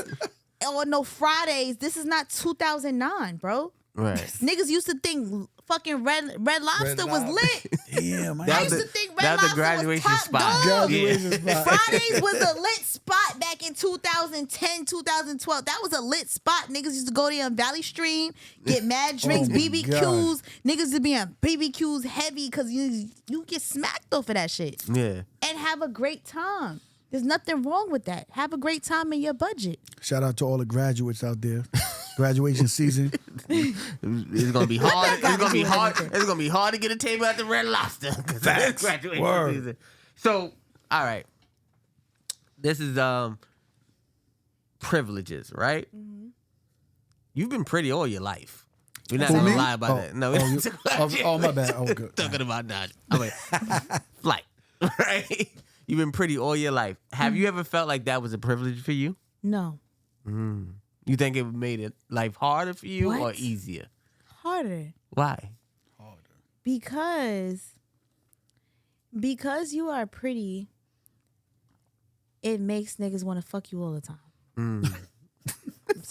or no Fridays. This is not 2009, bro. Right. Niggas used to think fucking Red Lobster was Lobster. lit. damn, That I was used a- to think that Red was a Lobster graduation was top spot. dog. graduation spot. Fridays was a lit spot back in 2010, 2012. That was a lit spot. Niggas used to go there on Valley Stream, get mad drinks, Oh my BBQs. Niggas used to be on BBQs heavy because you get smacked off of that shit. Yeah. And have a great time. There's nothing wrong with that. Have a great time in your budget. Shout out to all the graduates out there. Graduation season. It's gonna be hard. got It's gonna to be do hard. anything? It's gonna be hard to get a table at the Red Lobster. 'Cause Facts. it's graduation Word. season. So, all right. This is privileges, right? Mm-hmm. You've been pretty all your life. We're not Who, gonna me? lie about Oh, that. No, oh, my bad. Oh, good. talking about that. I mean, flight, right? You've been pretty all your life. Have Mm-hmm. you ever felt like that was a privilege for you? No. You think it made it life harder for you or What? easier? Harder. Why? Because you are pretty, it makes niggas want to fuck you all the time.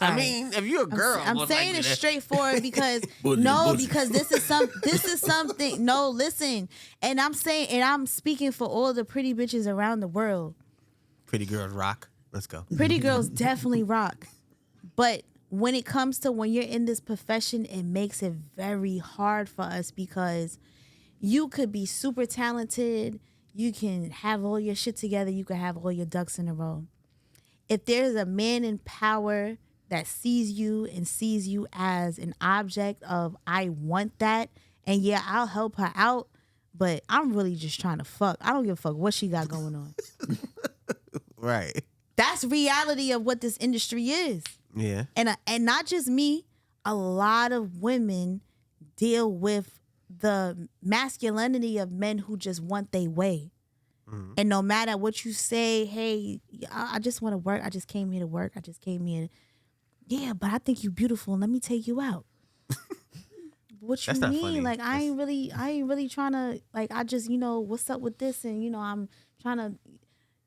I mean, if you're a girl, I'm saying it straightforward because because this is something. No, listen, and I'm speaking for all the pretty bitches around the world. Pretty girls rock. Let's go. Pretty girls definitely rock, but when it comes to when you're in this profession, it makes it very hard for us because you could be super talented, you can have all your shit together, you can have all your ducks in a row. If there's a man in power that sees you and sees you as an object of, I want that, and yeah, I'll help her out, but I'm really just trying to fuck. I don't give a fuck what she got going on. Right. That's reality of what this industry is. Yeah. And not just me, a lot of women deal with the masculinity of men who just want their way. Mm-hmm. And no matter what you say, hey, I just want to work. I just came here to work. I just came here. Yeah, but I think you're beautiful. Let me take you out. What you That's not mean? funny. Like, I ain't really trying to, like, I just, what's up with this? And, I'm trying to,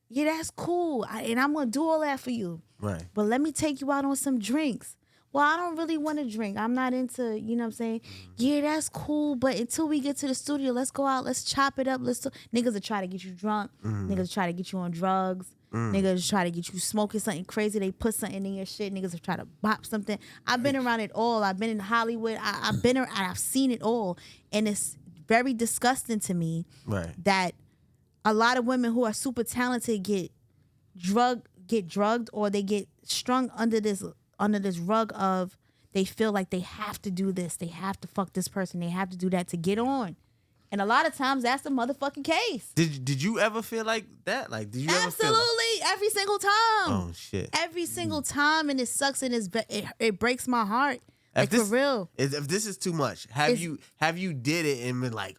yeah, that's cool. And I'm going to do all that for you. Right. But let me take you out on some drinks. Well, I don't really want to drink. I'm not into, you know what I'm saying? Yeah, that's cool. But until we get to the studio, let's go out. Let's chop it up. Niggas will try to get you drunk. Niggas will try to get you on drugs. Niggas will try to get you smoking something crazy. They put something in your shit. Niggas will try to bop something. I've been around it all. I've been in Hollywood. I've been around, I've seen it all. And it's very disgusting to me that a lot of women who are super talented get drugged or they get strung under this rug of they feel like they have to do this, they have to fuck this person, they have to do that to get on. And a lot of times that's the motherfucking case. Did you ever feel like that? Like, did you ever feel Absolutely, every single time. Oh shit. Every single time, and it sucks and it breaks my heart. Like, for real. If this is too much, have you did it and been like,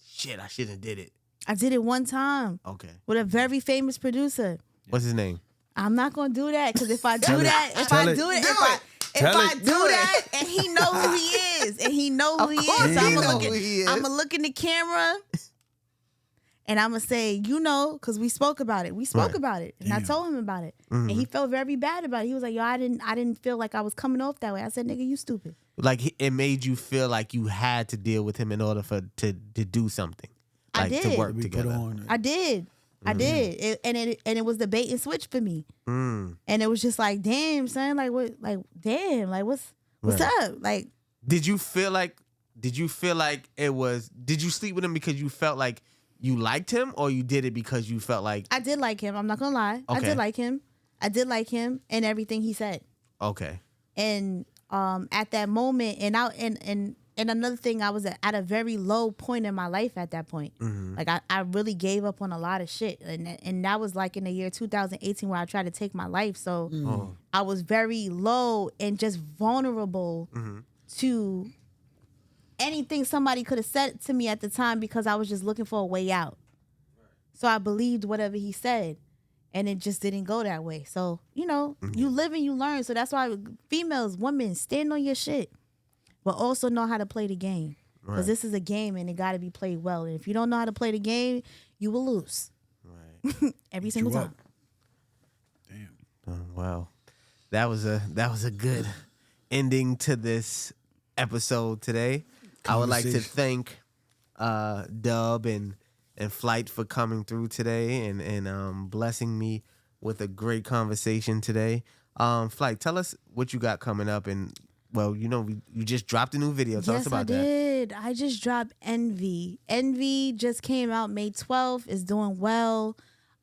shit, I shouldn't have did it? I did it one time. Okay. With a very famous producer. What's his name? I'm not gonna do that because if I do that, if I do that, and he know who he is, and he know who he is, so I'm gonna look in the camera, and I'm gonna say, because we spoke about it. We spoke about it, and I told him about it, and he felt very bad about it. He was like, "Yo, I didn't feel like I was coming off that way." I said, "Nigga, you stupid." Like, it made you feel like you had to deal with him in order to do something. Like, I did. To work together. I did. I did, it was the bait and switch for me, and it was just like, damn, son, like what, like damn, like what's up, like. Did you feel like it was? Did you sleep with him because you felt like you liked him, or you did it because you felt like? I did like him. I'm not gonna lie. Okay. I did like him and everything he said. Okay. And at that moment, and another thing, I was at a very low point in my life at that point. Like, I really gave up on a lot of shit. And that was like in the year 2018 where I tried to take my life. So I was very low and just vulnerable to anything somebody could have said to me at the time because I was just looking for a way out. So I believed whatever he said. And it just didn't go that way. So, you live and you learn. So that's why females, women, stand on your shit. But also know how to play the game. Because this is a game and it got to be played well. And if you don't know how to play the game, you will lose. Right. Every single time. Damn. Oh, wow. That was a good ending to this episode today. I would like to thank Dub and FlyT for coming through today and blessing me with a great conversation today. FlyT, tell us what you got coming up and. Well, you just dropped a new video. Tell us about that. Yes, I did. I just dropped Envy. Envy just came out May 12th. It's doing well.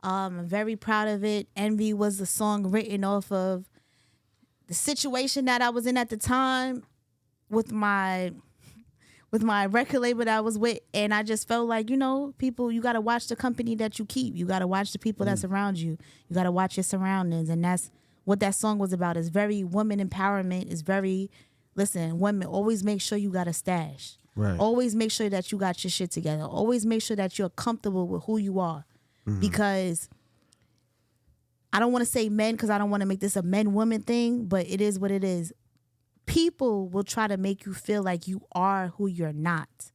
I'm very proud of it. Envy was the song written off of the situation that I was in at the time with my record label that I was with. And I just felt like, people, you got to watch the company that you keep. You got to watch the people that's around you. You got to watch your surroundings. And that's what that song was about. Is very woman empowerment. Is very, listen, women, always make sure you got a stash. Right. Always make sure that you got your shit together. Always make sure that you're comfortable with who you are. Because I don't want to say men because I don't want to make this a men-women thing, but it is what it is. people will try to make you feel like you are who you're not.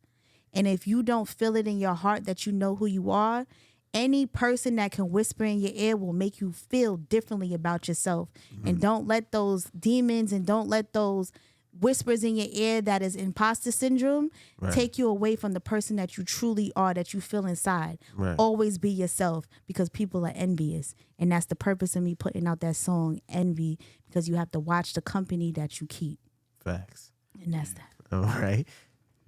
And if you don't feel it in your heart that you know who you are, any person that can whisper in your ear will make you feel differently about yourself. And don't let those demons and don't let those whispers in your ear that is imposter syndrome take you away from the person that you truly are, that you feel inside. Always be yourself, because people are envious. And that's the purpose of me putting out that song, Envy, because you have to watch the company that you keep. Facts. And that's that. All right.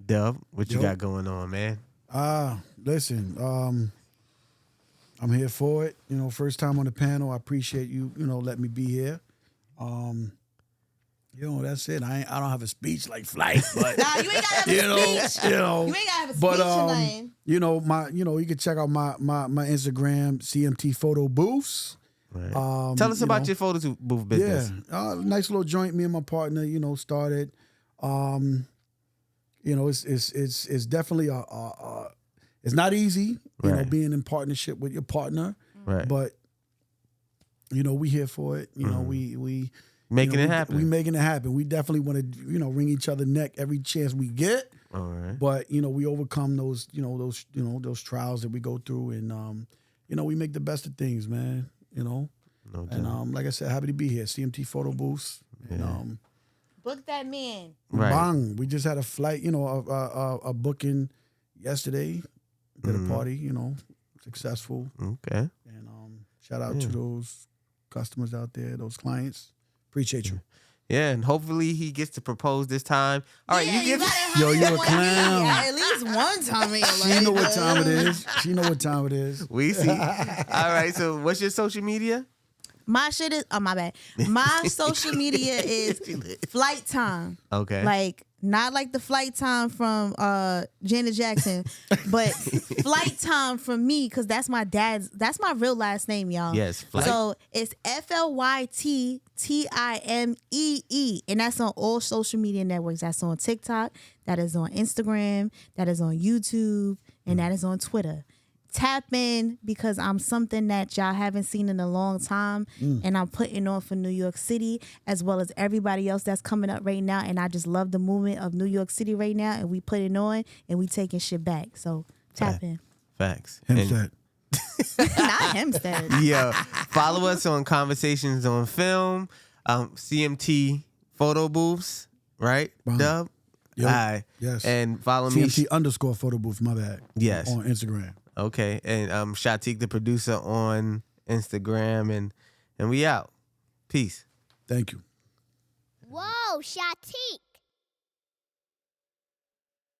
Dub, what you got going on, man? Listen, I'm here for it. You know, first time on the panel. I appreciate you, letting me be here. That's it. I don't have a speech like FlyT, but nah, you ain't gotta have a speech. You ain't gotta have a speech or nothing. You can check out my Instagram, CMT Photo Booths. Right. Tell us about your photo booth business. Yeah, nice little joint. Me and my partner, started. It's definitely it's not easy, being in partnership with your partner. Right. But we here for it. We making it happen. We making it happen. We definitely want to, wring each other neck every chance we get. All right. But we overcome those, those trials that we go through, and we make the best of things, man. No doubt. And like I said, happy to be here. CMT Photo Booths. Yeah. And, book that man. Right. Bang. We just had a flight, a booking yesterday. Did a party, successful. Okay. And shout out to those customers out there, those clients. Appreciate you. Yeah, and hopefully he gets to propose this time. All right, you Yo, you a clown. At least one time in your life. She know what time it is. She know what time it is. We see. All right, so what's your social media? My shit is, my bad. My social media is FlyT Time. Okay. Like, not like the flight time from Janet Jackson, but FlyT Time from me, because that's my real last name, y'all. Yes, FlyT. So it's FlyTTimee, and that's on all social media networks. That's on TikTok, that is on Instagram, that is on YouTube, and that is on Twitter. Tap in, because I'm something that y'all haven't seen in a long time, and I'm putting on for New York City, as well as everybody else that's coming up right now. And I just love the movement of New York City right now, and we putting on and we taking shit back. So tap in. Facts. Hempstead. Not Hempstead. Yeah. Follow us on Conversations on Film, CMT Photo Booths, right? Dub? Yep. All right. Yes. And follow me. CMT _photo booth, my bad. Yes. On Instagram. Okay, and Shatek, the producer, on Instagram, and we out. Peace. Thank you. Whoa, Shatek.